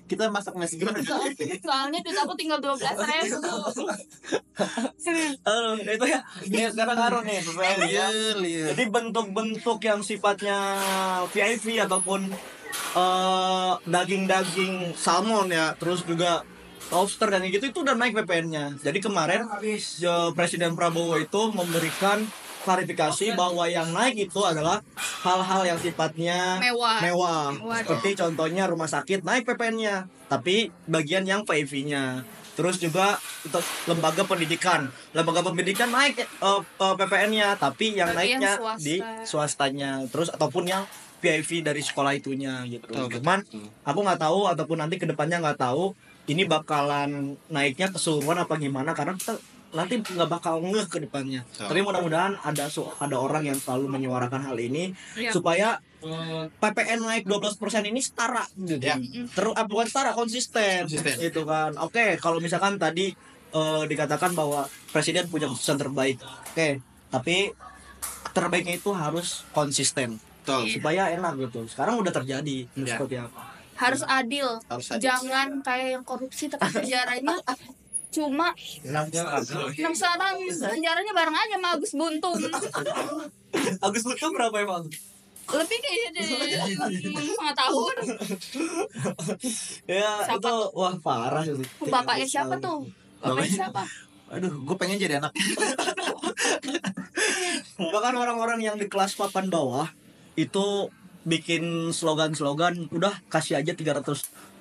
Kita masak nasi goreng. Soalnya duit aku tinggal 12.000. Itu ya. Ini sekarang ngaruh nih PPN ya. Jadi bentuk-bentuk yang sifatnya VIP ataupun daging-daging salmon ya, terus juga lobster dan gitu itu udah naik PPN-nya. Jadi kemarin Presiden Prabowo itu memberikan klarifikasi bahwa yang naik itu adalah hal-hal yang sifatnya mewah. Seperti contohnya rumah sakit naik PPN-nya, tapi bagian yang PIV-nya. Terus juga untuk lembaga pendidikan naik PPN-nya, tapi yang naiknya di swastanya. Terus ataupun yang PIV dari sekolah itunya gitu. Cuman aku nggak tahu ataupun nanti kedepannya nggak tahu ini bakalan naiknya keseluruhan apa gimana, karena kita nanti nggak bakal ngeh ke depannya. Tapi mudah-mudahan ada orang yang selalu menyuarakan hal ini supaya PPN naik 12% ini setara gitu. Ya. Bukan setara, konsisten. Itu kan. Oke, kalau misalkan tadi dikatakan bahwa presiden punya keputusan terbaik. Oke, tapi terbaiknya itu harus konsisten. Supaya enak gitu. Sekarang udah terjadi seperti apa? Harus adil. Jangan kayak yang korupsi tapi penjaranya cuma 6 tahun penjaranya bareng aja sama Agus Buntung. Agus Buntung berapa emang? Lebih kayaknya deh 5 tahun. Ya siapa? Itu wah parah sih. Bapaknya siapa tuh? Bapaknya siapa? Aduh, gue pengen jadi anak. Bahkan orang-orang yang di kelas papan bawah itu bikin slogan-slogan, udah kasih aja 300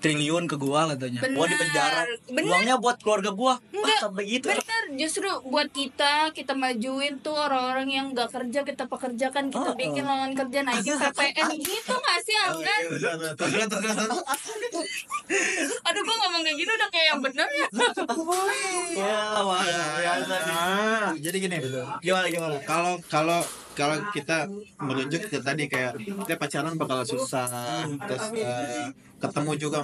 triliun ke gua katanya. Gua di penjara. Uangnya buat keluarga gua. Sampai gitu. Bener. justru buat kita majuin tuh orang-orang yang nggak kerja, kita pekerjakan, kita bikin lowongan kerja, naikin PPN gitu nggak sih Algan? Aduh gue ngomong kayak gini udah kayak yang bener ya. Jadi gini, gimana? Kalau kita merujuk ke tadi kayak kita pacaran bakal susah, terus ketemu juga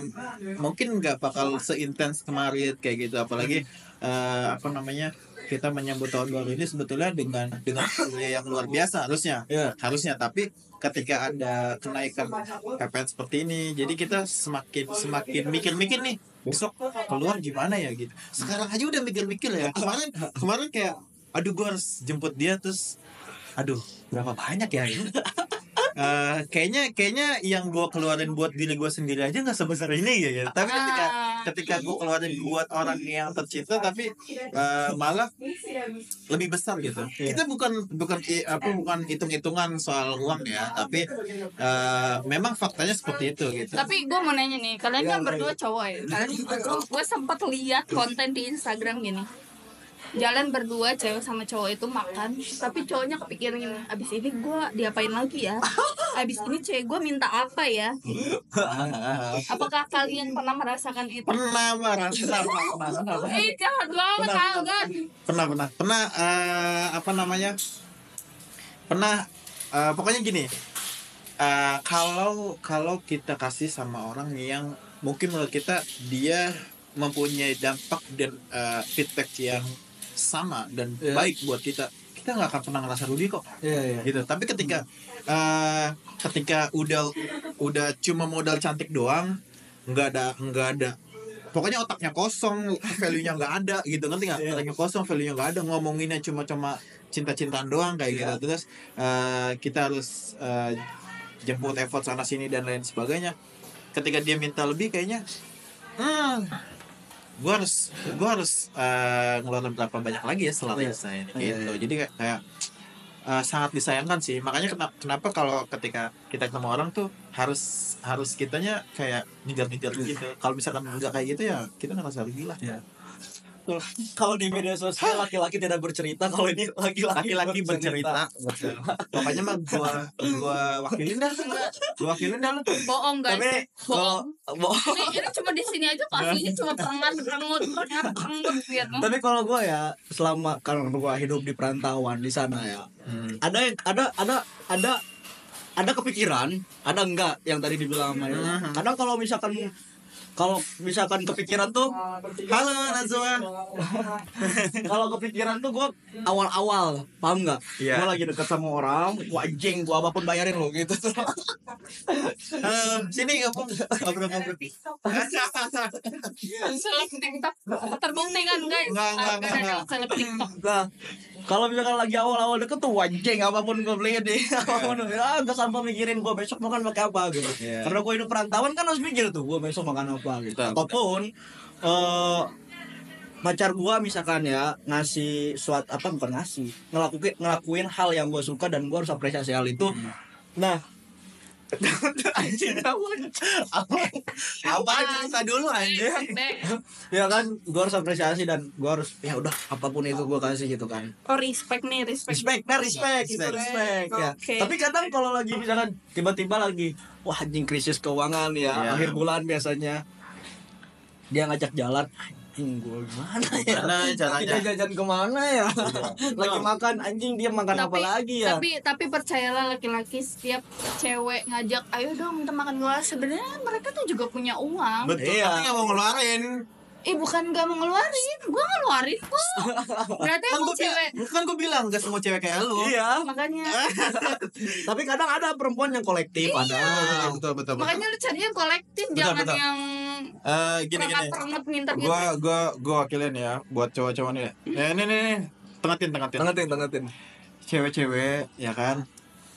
mungkin nggak bakal seintens kemarin kayak gitu, apalagi kita menyambut tahun baru ini sebetulnya dengan biaya yang luar biasa harusnya, tapi ketika ada kenaikan PPN seperti ini, jadi kita semakin mikir nih besok keluar gimana ya gitu. Sekarang aja udah mikir ya, kemarin kayak aduh gue harus jemput dia, terus aduh berapa banyak ya ini. Kayaknya yang gue keluarin buat diri gue sendiri aja nggak sebesar ini ya. Tapi ketika gue keluarin buat orang yang tercinta, tapi malah lebih besar gitu. Kita bukan hitung-hitungan soal uang ya, tapi memang faktanya seperti itu gitu. Tapi gue mau nanya nih, kalian kan berdua cowok ya. Gue sempat lihat konten di Instagram gini, jalan berdua cewek sama cowok itu makan, tapi cowoknya kepikiran gini, abis ini gue diapain lagi ya, abis ini cewek gue minta apa ya. Apakah kalian pernah merasakan itu? Pernah Jahat banget Algan. Pokoknya gini, kalau kita kasih sama orang yang mungkin menurut kita dia mempunyai dampak dan feedback yang sama dan baik buat kita nggak akan pernah ngerasa rugi kok. Gitu. Tapi ketika udah cuma modal cantik doang, nggak ada pokoknya otaknya kosong, value-nya nggak ada gitu, ngerti nggak? Otaknya kosong, value-nya nggak ada, ngomonginnya cuma cinta-cintaan doang kayak gitu. Terus kita harus jemput effort sana sini dan lain sebagainya. Ketika dia minta lebih, kayaknya gue harus ngeluarin berapa banyak lagi ya setelah saya gitu. Jadi kayak sangat disayangkan sih. Makanya kenapa kalau ketika kita ketemu orang tuh harus kitanya kayak ngejar-ngejar gitu. Kalau misalkan nggak kayak gitu ya kita ngerasa rugi lah. Kalau di media sosial laki-laki tidak bercerita, kalau ini laki-laki bercerita. Makanya mah gua wakilin dah lu. Bohong guys. Tapi bohong. Ini cuma di sini aja kok, ini cuma perengat lihat. Tapi kalau gue ya, selama kalau gue hidup di perantauan di sana ya, ada kepikiran, ada enggak yang tadi dibilang sama ya. Kadang kalau misalkan kepikiran tuh, halo Nazwa. Kalau kepikiran tuh gue awal-awal, paham nggak? Gue lagi deket sama orang, wajing, gue apapun bayarin lo gitu. Sini ngobrol. Seleb TikTok terbukti kan guys? Enggak. Seleb TikTok. Nah, kalau misalkan lagi awal-awal deket tuh wajing, apapun gue beliin deh. Gak sampai mikirin gue besok makan pakai apa gitu. Karena gue hidup perantauan kan harus mikir tuh, gue besok makan apa gitu. Ataupun pacar gua misalkan ya ngasih ngelakuin hal yang gua suka dan gua harus apresiasi hal itu. Nah, apa cerita dulu aja. Ya kan, gua harus apresiasi dan gua harus ya udah apapun itu gua kasih gitu kan. Oh respect ya. Okay. Tapi kadang kalau lagi misalkan tiba-tiba lagi wah anjing krisis keuangan ya, akhir bulan biasanya dia ngajak jalan, gue gimana ya? Kita jajan kemana ya? Lagi makan anjing, dia makan apa lagi ya? Tapi percayalah laki-laki, setiap cewek ngajak ayo dong kita makan luar, sebenarnya mereka tuh juga punya uang. Betul, tapi nggak mau ngeluarin. Bukan gak mau ngeluarin, gue ngeluarin kok. Berarti kan emang cewek. Kan gue bilang gak semua cewek kayak lu. Iya. Makanya. Tapi kadang ada perempuan yang kolektif, ada. Betul. Makanya lu carinya kolektif, jangan yang gini. perengat minta gitu. Gua wakilin ya buat cowok-cowok nih. Nih. Tengatin. Cewek-cewek ya kan.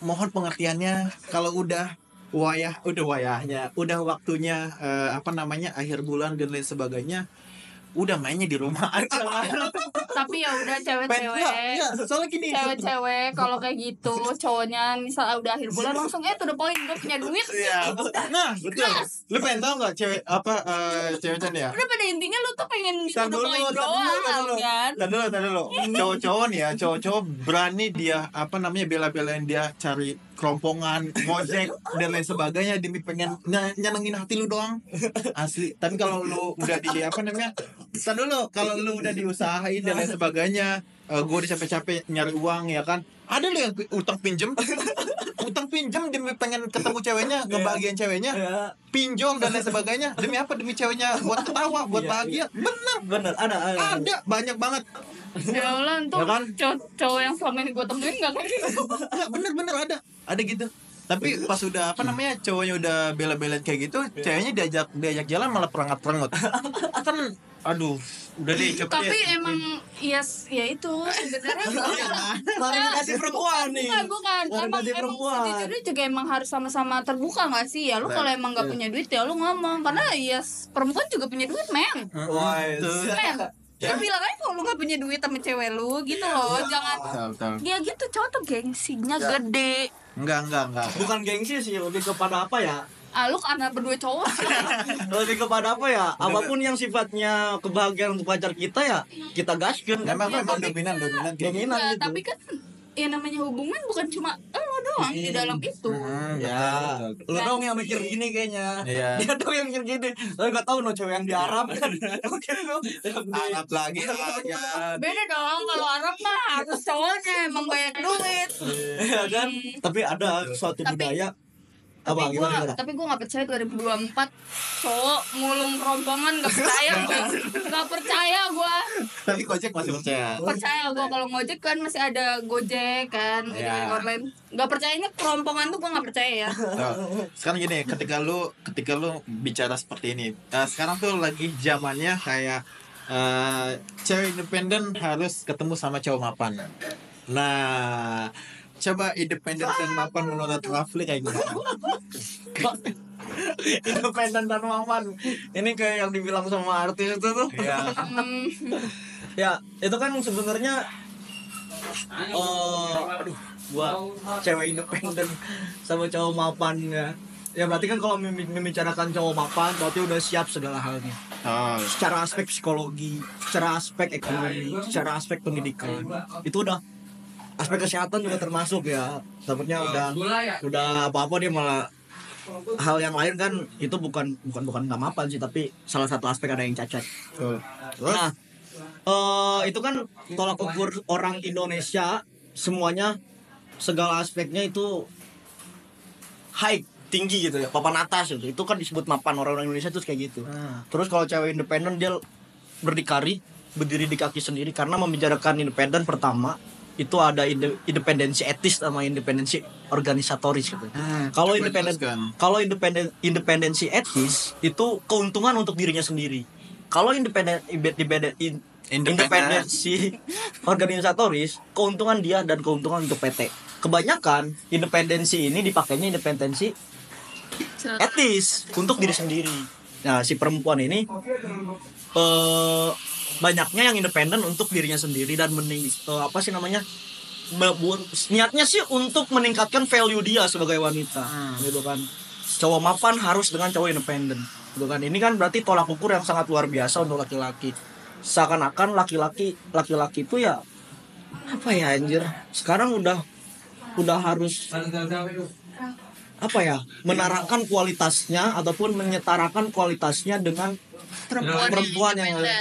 Mohon pengertiannya kalau udah wayahnya, udah waktunya akhir bulan dan lain sebagainya, udah mainnya di rumah aja. Tapi ya udah cewek-cewek. Soalnya gini. Cewek-cewek kalau kayak gitu cowoknya misal udah akhir bulan langsung to the point, gue punya duit. Iya. Nah, betul. Lu pengen tahu enggak cewek cewek-cewek ya? Udah pada intinya lu tuh pengen to Tar the point dulu. kan. Tar dulu. Cowok-cowok nih ya, cowok-cowok berani dia bela-belain dia cari kerompongan, ngojek dan lain sebagainya demi pengen nyenengin hati lu doang. Asli. Tapi kalau lu udah tar dulu, kalau lu udah diusahain dan lain sebagainya, gue udah capek-capek nyari uang ya kan. Ada lu yang utang pinjem demi pengen ketemu ceweknya, ngebahagiain ceweknya, pinjol dan lain sebagainya. Demi apa? Demi ceweknya buat ketawa, buat bahagia. Bener ada banyak banget. Ya Allah, untuk Ya kan? cowok yang selama ini gue temuin gak kayak gitu. Ya, bener ada gitu. Tapi pas udah cowoknya udah bela-belain kayak gitu, ceweknya diajak jalan malah perangat-perangat. Kan aduh, udah deh cepet. Tapi emang ya itu sebenarnya klarifikasi perempuan nih. Bukan. Emang sejujurnya juga emang harus sama-sama terbuka gak sih? Ya lu kalau emang gak punya duit ya lu ngomong. Karena ya perempuan juga punya duit, men. Men. Ya bilang aja kalau lu gak punya duit sama cewek lu gitu loh. Jangan. Betul. Ya gitu, cowok tuh gengsinya gede. Enggak. Bukan gengsi sih, lebih kepada apa ya? Lu karena berdua cowok. Lebih kepada apa ya? Apapun yang sifatnya kebahagiaan untuk pacar kita ya kita gaskan. Memang dominan Nah, gitu. tapi kan ya namanya hubungan bukan cuma lo doang di dalam itu. Ya, lu dong yang mikir gini kayaknya. Iya. Dia dong yang mikir gini. Lu gak tahu no cewek yang di Arab kan. Arab lagi. Beda dong, kalau Arab mah harus cowoknya emang banyak duit. Iya kan? Tapi ada suatu budaya. Apa gimana? Tapi gue gak percaya 2024 cowok ngulung rombongan, gak percaya gue. Tapi Gojek masih percaya. Percaya gue kalau ngojek kan masih ada Gojek kan, online. Gak percayanya kerompongan tuh gue gak percaya ya. Sekarang gini, ketika lu bicara seperti ini, sekarang tuh lagi zamannya kayak cewek independen harus ketemu sama cowok mapan. Nah, coba independen dan mapan menurut Rafli kayak gimana? Independen dan mapan. Ini kayak yang dibilang sama artis itu tuh. Iya. Ya, itu kan sebenarnya gua cewek independen sama cowok mapan ya. Ya berarti kan kalau membicarakan cowok mapan berarti udah siap segala halnya. Secara aspek psikologi, secara aspek ekonomi, secara aspek pendidikan. Itu udah aspek kesehatan juga termasuk ya. Takutnya udah apa-apa dia malah hal yang lain kan itu bukan nggak mapan sih, tapi salah satu aspek ada yang cacat. Nah, itu kan tolak ukur orang Indonesia semuanya segala aspeknya itu high, tinggi gitu ya, papan atas gitu. Itu kan disebut mapan, orang Indonesia tuh kayak gitu. Terus kalau cewek independen dia berdikari, berdiri di kaki sendiri karena membicarakan independen pertama itu ada independensi etis sama independensi organisatoris gitu. Kalau independensi etis itu keuntungan untuk dirinya sendiri. Kalau independensi organisatoris keuntungan dia dan keuntungan untuk PT. Kebanyakan independensi ini dipakainya independensi etis untuk diri sendiri. Nah, si perempuan ini banyaknya yang independen untuk dirinya sendiri dan niatnya sih untuk meningkatkan value dia sebagai wanita, gitu kan. Cowok mapan harus dengan cowok independen, gitu kan. Ini kan berarti tolak ukur yang sangat luar biasa untuk laki-laki. Seakan-akan laki-laki itu ya apa ya anjir. Sekarang udah harus menarakan kualitasnya ataupun menyetarakan kualitasnya dengan perempuan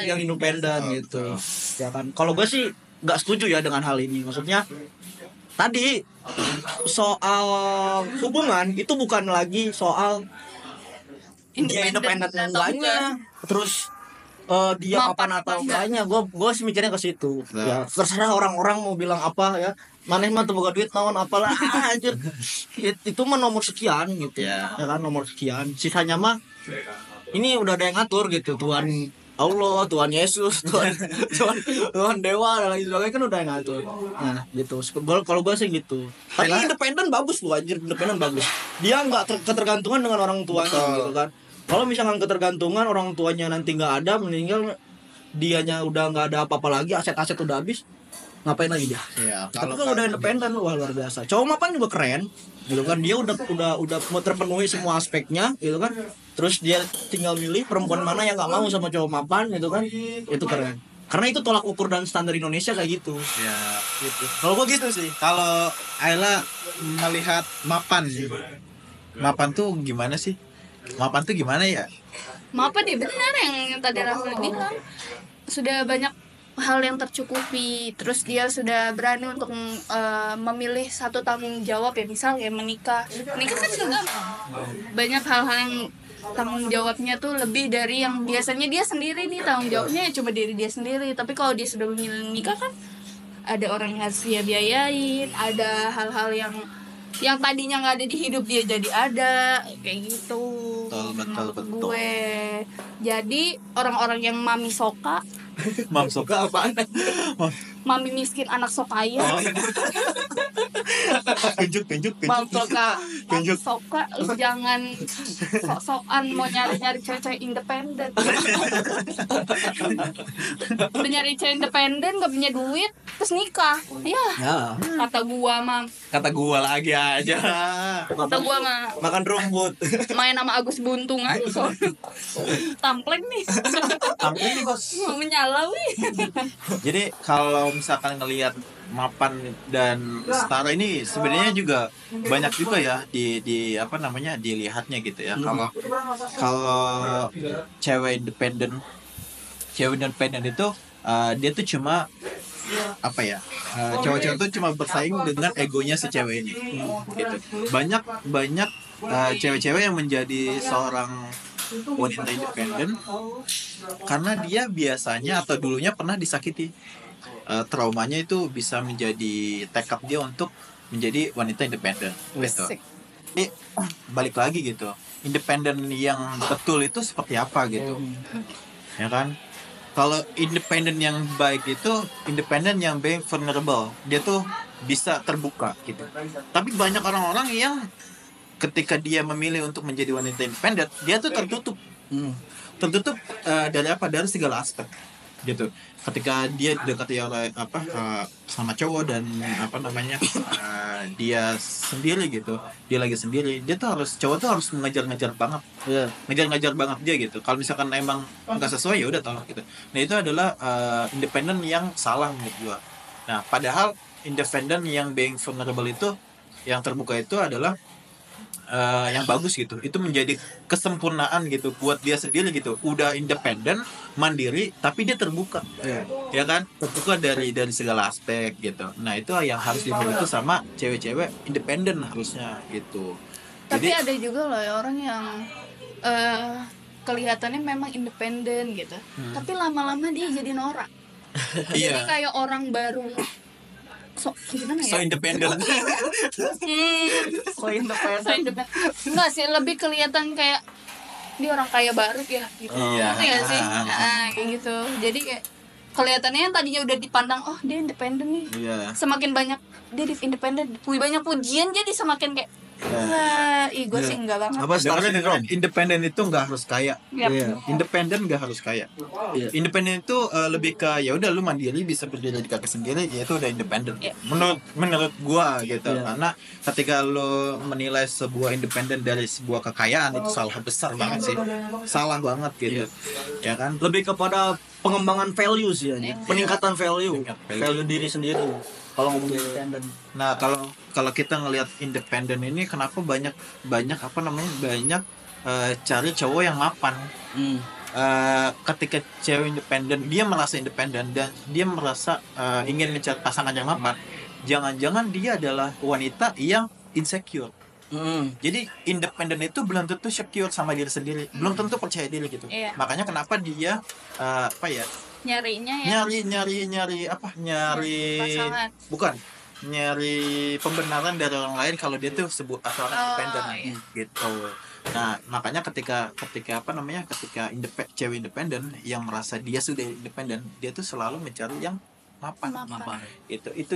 yang independen gitu ya kan. Kalau gue sih nggak setuju ya dengan hal ini. Maksudnya tadi soal hubungan itu bukan lagi soal dia independen enggaknya, terus dia mapan atau enggaknya. Gue sih mikirnya ke situ. Ya terserah orang-orang mau bilang apa ya. Maneh mah teboga duit naon apalah anjir. Itu mah nomor sekian gitu ya kan, nomor sekian. Sisanya mah ini udah ada yang ngatur gitu. Tuhan Allah, Tuhan Yesus, Tuhan Dewa dan lain sebagainya kan udah yang ngatur. Nah gitu. Kalau gue sih gitu. Tapi independen bagus loh anjir, independen bagus. Dia nggak ketergantungan dengan orang tuanya gitu kan. Kalau misalkan ketergantungan orang tuanya nanti nggak ada, meninggal, dianya udah nggak ada apa-apa lagi, aset-aset udah habis, ngapain lagi dia? Ya, Tapi kalau udah independen, wah luar biasa. Cowok mapan juga keren, gitu kan? Dia udah mau terpenuhi semua aspeknya, gitu kan? Terus dia tinggal milih perempuan mana yang nggak mau sama cowok mapan, gitu kan? Itu keren. Karena itu tolak ukur dan standar Indonesia kayak gitu. Ya, gitu. Kalau gua gitu sih. Kalau Ayla melihat mapan sih. Mapan tuh gimana sih? Mapan tuh gimana ya? Mapan ya benar yang tadi Raffi bilang. Sudah banyak hal yang tercukupi, terus dia sudah berani untuk memilih satu tanggung jawab ya, misal kayak menikah kan juga banyak hal-hal yang tanggung jawabnya tuh lebih dari yang biasanya dia sendiri nih, tanggung jawabnya ya cuma diri dia sendiri. Tapi kalau dia sudah memilih nikah kan ada orang yang harus dia biayain, ada hal-hal yang tadinya nggak ada di hidup dia jadi ada, kayak gitu. Betul. Gue jadi orang-orang yang mami soka Mam Soka apaan? mami miskin anak sokaya. Tunjuk. Mam soka anak soka, lu jangan sok-sokan mau nyari cewek independen. Udah nyari cewek independen gak punya duit terus nikah ya. Kata gua Lagi aja. kata gua mah Makan rumput. main sama Agus Buntung aja so. Tampleng nih Bos. mau menyala wih. Jadi kalau misalkan ngelihat mapan dan setara ini sebenarnya juga banyak juga ya di apa namanya dilihatnya gitu ya. Kalau cewek independen itu dia tuh cuma apa ya, cewek-cewek tuh cuma bersaing dengan egonya si cewek ini gitu. Banyak cewek-cewek yang menjadi seorang wanita independen karena dia biasanya atau dulunya pernah disakiti. Traumanya itu bisa menjadi tekad dia untuk menjadi wanita independen gitu. Ini balik lagi gitu, independen yang betul itu seperti apa gitu, ya kan? Kalau independen yang baik itu independen yang being vulnerable, dia tuh bisa terbuka gitu. Tapi banyak orang-orang yang ketika dia memilih untuk menjadi wanita independen, dia tuh tertutup dari apa, dari segala aspek gitu. Ketika dia didekati oleh sama cowok dan apa namanya dia sendiri gitu, dia lagi sendiri, dia tuh cowok tuh harus ngejar-ngejar banget, ngejar-ngejar banget dia gitu. Kalau misalkan emang nggak sesuai ya udah tolak gitu. Nah itu adalah independen yang salah menurut gua. Nah padahal independen yang being vulnerable itu, yang terbuka itu adalah yang bagus gitu. Itu menjadi kesempurnaan gitu buat dia sendiri gitu. Udah independen, mandiri, tapi dia terbuka, ya kan? Terbuka dari segala aspek gitu. Nah itu yang harus dimiliki sama cewek-cewek independen harusnya gitu. Tapi ada juga loh ya orang yang kelihatannya memang independen gitu, tapi lama-lama dia jadi norak. Jadi kayak orang baru gimana ya? So independen. So independen. Enggak sih, lebih kelihatan kayak dia orang kaya baru ya gitu. Ngerti gak sih? Kayak gitu. Jadi kayak kelihatannya yang tadinya udah dipandang dia independen nih. Semakin banyak dia independen, banyak pujian, jadi semakin kayak gue sih enggak banget. Independen itu nggak harus kaya. Independen nggak harus kaya. Independen itu lebih ke ya udah lu mandiri, bisa berdiri di kaki sendiri, ya itu udah independen. Menurut gua gitu. Karena ketika lu menilai sebuah independen dari sebuah kekayaan, itu salah besar banget sih. Salah banget gitu. Ya kan? Lebih kepada pengembangan value sih ya. Peningkatan value diri sendiri. Kalau ngomong independen. Nah, kalau kita ngelihat independen ini, kenapa banyak cari cowok yang mapan. Ketika cewek independen, dia merasa independen dan dia merasa ingin mencari pasangan yang mapan. Jangan-jangan dia adalah wanita yang insecure. Jadi independen itu belum tentu secure sama diri sendiri, belum tentu percaya diri gitu. Makanya kenapa dia nyarinya nyari pasangan. Bukan nyari pembenaran dari orang lain kalau dia tuh seorang independen gitu. Nah makanya ketika cewek independen yang merasa dia sudah independen, dia tuh selalu mencari yang mapan. Itu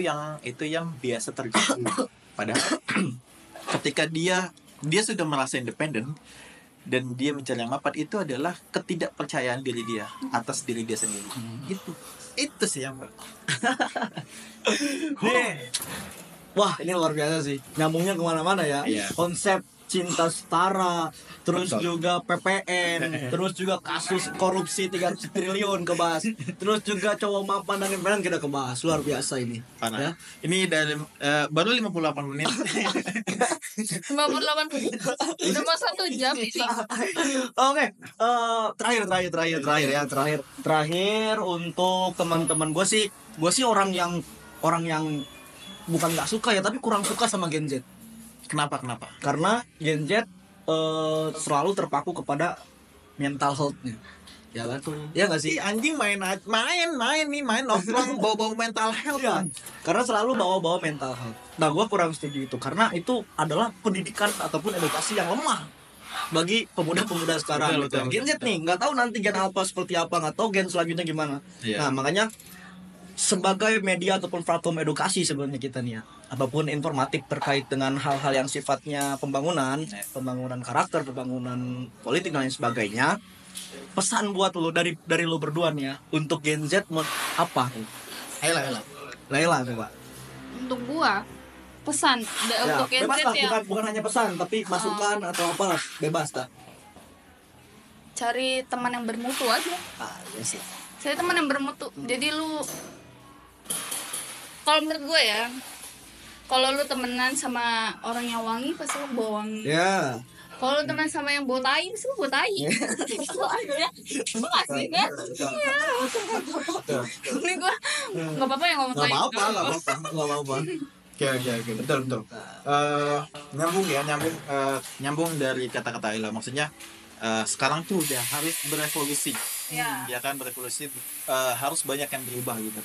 yang biasa terjadi. Padahal ketika dia sudah merasa independen, dan dia mencari yang mapan, itu adalah ketidakpercayaan diri dia atas diri dia sendiri. Itu sih yang Wah, ini luar biasa sih. Nyambungnya kemana-mana ya. Iya. Konsep cinta setara, terus Betul. juga PPN, terus juga kasus korupsi 300 triliun kebahas, terus juga cowok mapan dan imperan kita kebahas. Luar biasa ini. parah. Ya. Ini dari baru 58 menit. 58 menit. Udah mau 1 jam ini. Oke, terakhir untuk teman-teman gue sih orang yang bukan nggak suka ya, tapi kurang suka sama Gen Z. Kenapa? Karena Gen Z selalu terpaku kepada mental health-nya, ya kan? Ya nggak sih? Anjing main nongkrong bawa mental health. Ya, karena selalu bawa mental health. Nah, gue kurang setuju itu, karena itu adalah pendidikan ataupun edukasi yang lemah bagi pemuda-pemuda sekarang. Betul. Gen Z nih nggak tahu nanti gen alpha seperti apa, nggak tahu gen selanjutnya gimana. Iya. Nah, makanya sebagai media ataupun platform edukasi sebenarnya kita nih ya, apapun informatif terkait dengan hal-hal yang sifatnya pembangunan karakter, pembangunan politik dan lain sebagainya. Pesan buat lo dari lo berdua nih ya, untuk Gen Z mau apa? Laila coba. Untuk gua pesan untuk Gen bebas Z lah, ya, bukan hanya pesan tapi masukan atau apa, bebas dah. cari teman yang bermutu aja. Iya sih. Cari teman yang bermutu. Jadi lu, kalau menurut gue ya, kalau lu temenan sama orang yang wangi pasti lu bawa wangi. Ya. Kalau lu temenan sama yang bawa tai pasti lu bawa tai. Itu aja. Makasih ya. Iya. Ini gue nggak apa-apa yang ngomong tai. Nggak apa-apa. Oke, betul. Nyambung dari kata-kata Ila, maksudnya sekarang tuh udah harus berevolusi. Ya. Ya kan, berevolusi, harus banyak yang berubah gitu.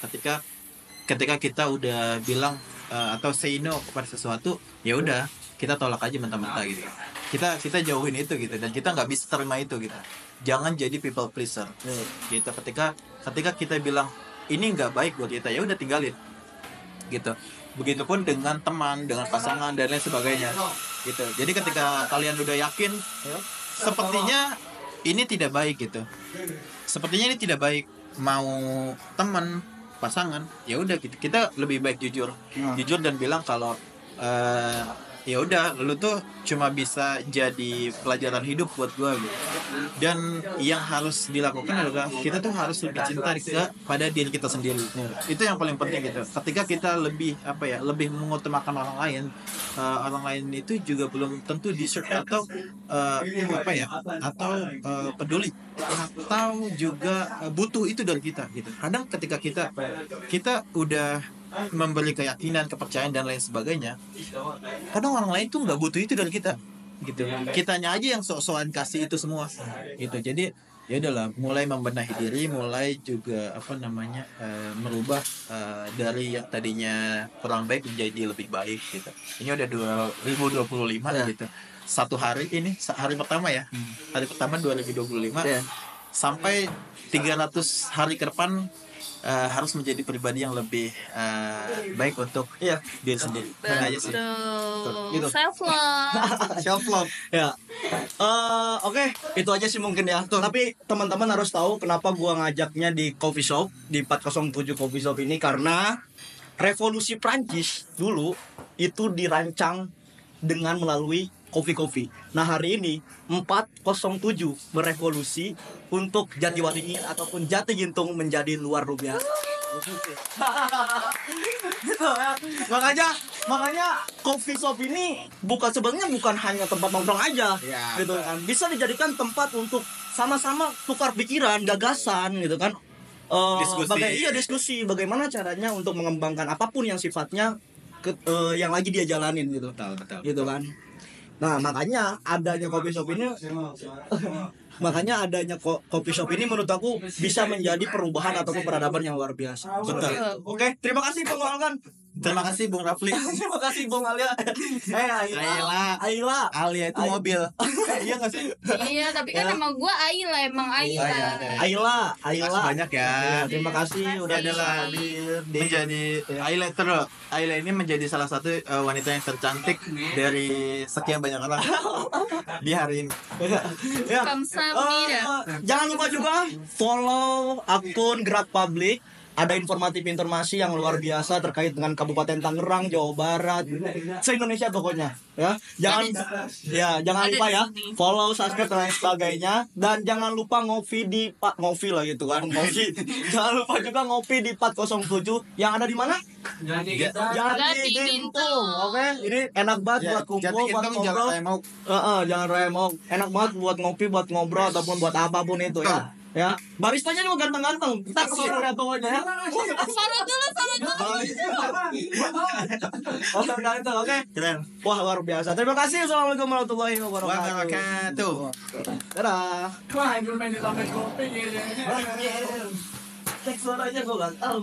Ketika kita udah bilang atau say no kepada sesuatu, ya udah kita tolak aja mentah-mentah gitu. Kita jauhin itu gitu, dan kita nggak bisa terima itu gitu. Jangan jadi people pleaser gitu. Ketika kita bilang ini nggak baik buat kita, ya udah tinggalin gitu. Begitupun dengan teman, dengan pasangan dan lain sebagainya gitu. Jadi ketika kalian udah yakin sepertinya ini tidak baik gitu, sepertinya ini tidak baik, mau teman, pasangan, ya udah gitu. Kita lebih baik jujur dan bilang kalau ya udah, lu tuh cuma bisa jadi pelajaran hidup buat gua gitu. Dan yang harus dilakukan adalah kita tuh harus lebih cinta kepada diri kita sendiri. Itu yang paling penting gitu. Ketika kita lebih mengutamakan orang lain itu juga belum tentu deserve atau peduli atau juga butuh itu dari kita gitu. Kadang ketika kita udah memberi keyakinan, kepercayaan dan lain sebagainya, kadang orang lain tuh nggak butuh itu dari kita gitu. Kitanya aja yang sok-sokan kasih itu semua gitu. Jadi ya udahlah, mulai membenahi diri, mulai juga merubah dari yang tadinya kurang baik menjadi lebih baik gitu. Ini udah 2025 gitu. Hari pertama ya. Hari pertama 2025 sampai 300 hari ke depan harus menjadi pribadi yang lebih baik untuk diri sendiri. Gitu. Self love. Ya. Oke, itu aja sih mungkin ya. Tapi teman-teman harus tahu kenapa gua ngajaknya di coffee shop, di 407 coffee shop ini, karena revolusi Prancis dulu itu dirancang dengan melalui kopi. Nah, hari ini 407 berevolusi untuk Jatiwaringin ataupun Jati Gintung menjadi luar biasa. Gitu ya. Makanya coffee shop ini sebenarnya bukan hanya tempat nongkrong aja, gitu kan. Bisa dijadikan tempat untuk sama-sama tukar pikiran, gagasan, gitu kan. Diskusi bagaimana caranya untuk mengembangkan apapun yang sifatnya yang lagi dia jalanin gitu. Betul. Gitu kan. Nah, makanya adanya coffee shop ini menurut aku bisa menjadi perubahan ataupun peradaban yang luar biasa. Betul. Oke, terima kasih Bang Alkan. Terima kasih Bung Rafli. Terima kasih Bung Alia. Aila. Alia itu mobil. Iya nggak sih? Iya, tapi kan nama gue Aila, emang Aila. Aila. Makasih banyak ya. Terima kasih udah adalah menjadi Aila terus. Aila ini menjadi salah satu wanita yang tercantik dari sekian banyak orang di hari ini. Ya. Kamsahamnida. Jangan lupa juga follow akun Gerak Publik. Ada informasi yang luar biasa terkait dengan Kabupaten Tangerang, Jawa Barat, se-Indonesia pokoknya. Ya, jangan lupa ya follow, subscribe dan lain sebagainya. Dan jangan lupa ngopi lah gitu kan, ngopi. Jangan lupa juga ngopi di 407 yang ada di mana? Jati Gintung. Oke, ini enak banget buat kumpul, buat ngobrol. Jangan remok. Enak banget buat ngopi, buat ngobrol ataupun buat apapun itu ya. Ya, baristanya juga ganteng-ganteng. Kita follow pokoknya ya. Follow dulu. Oke. Keren. Wah, luar biasa. Terima kasih. Assalamualaikum warahmatullahi wabarakatuh. Dadah. Wah, belum main di sampai kopi gitu. Cek suaranya gue gak tahu.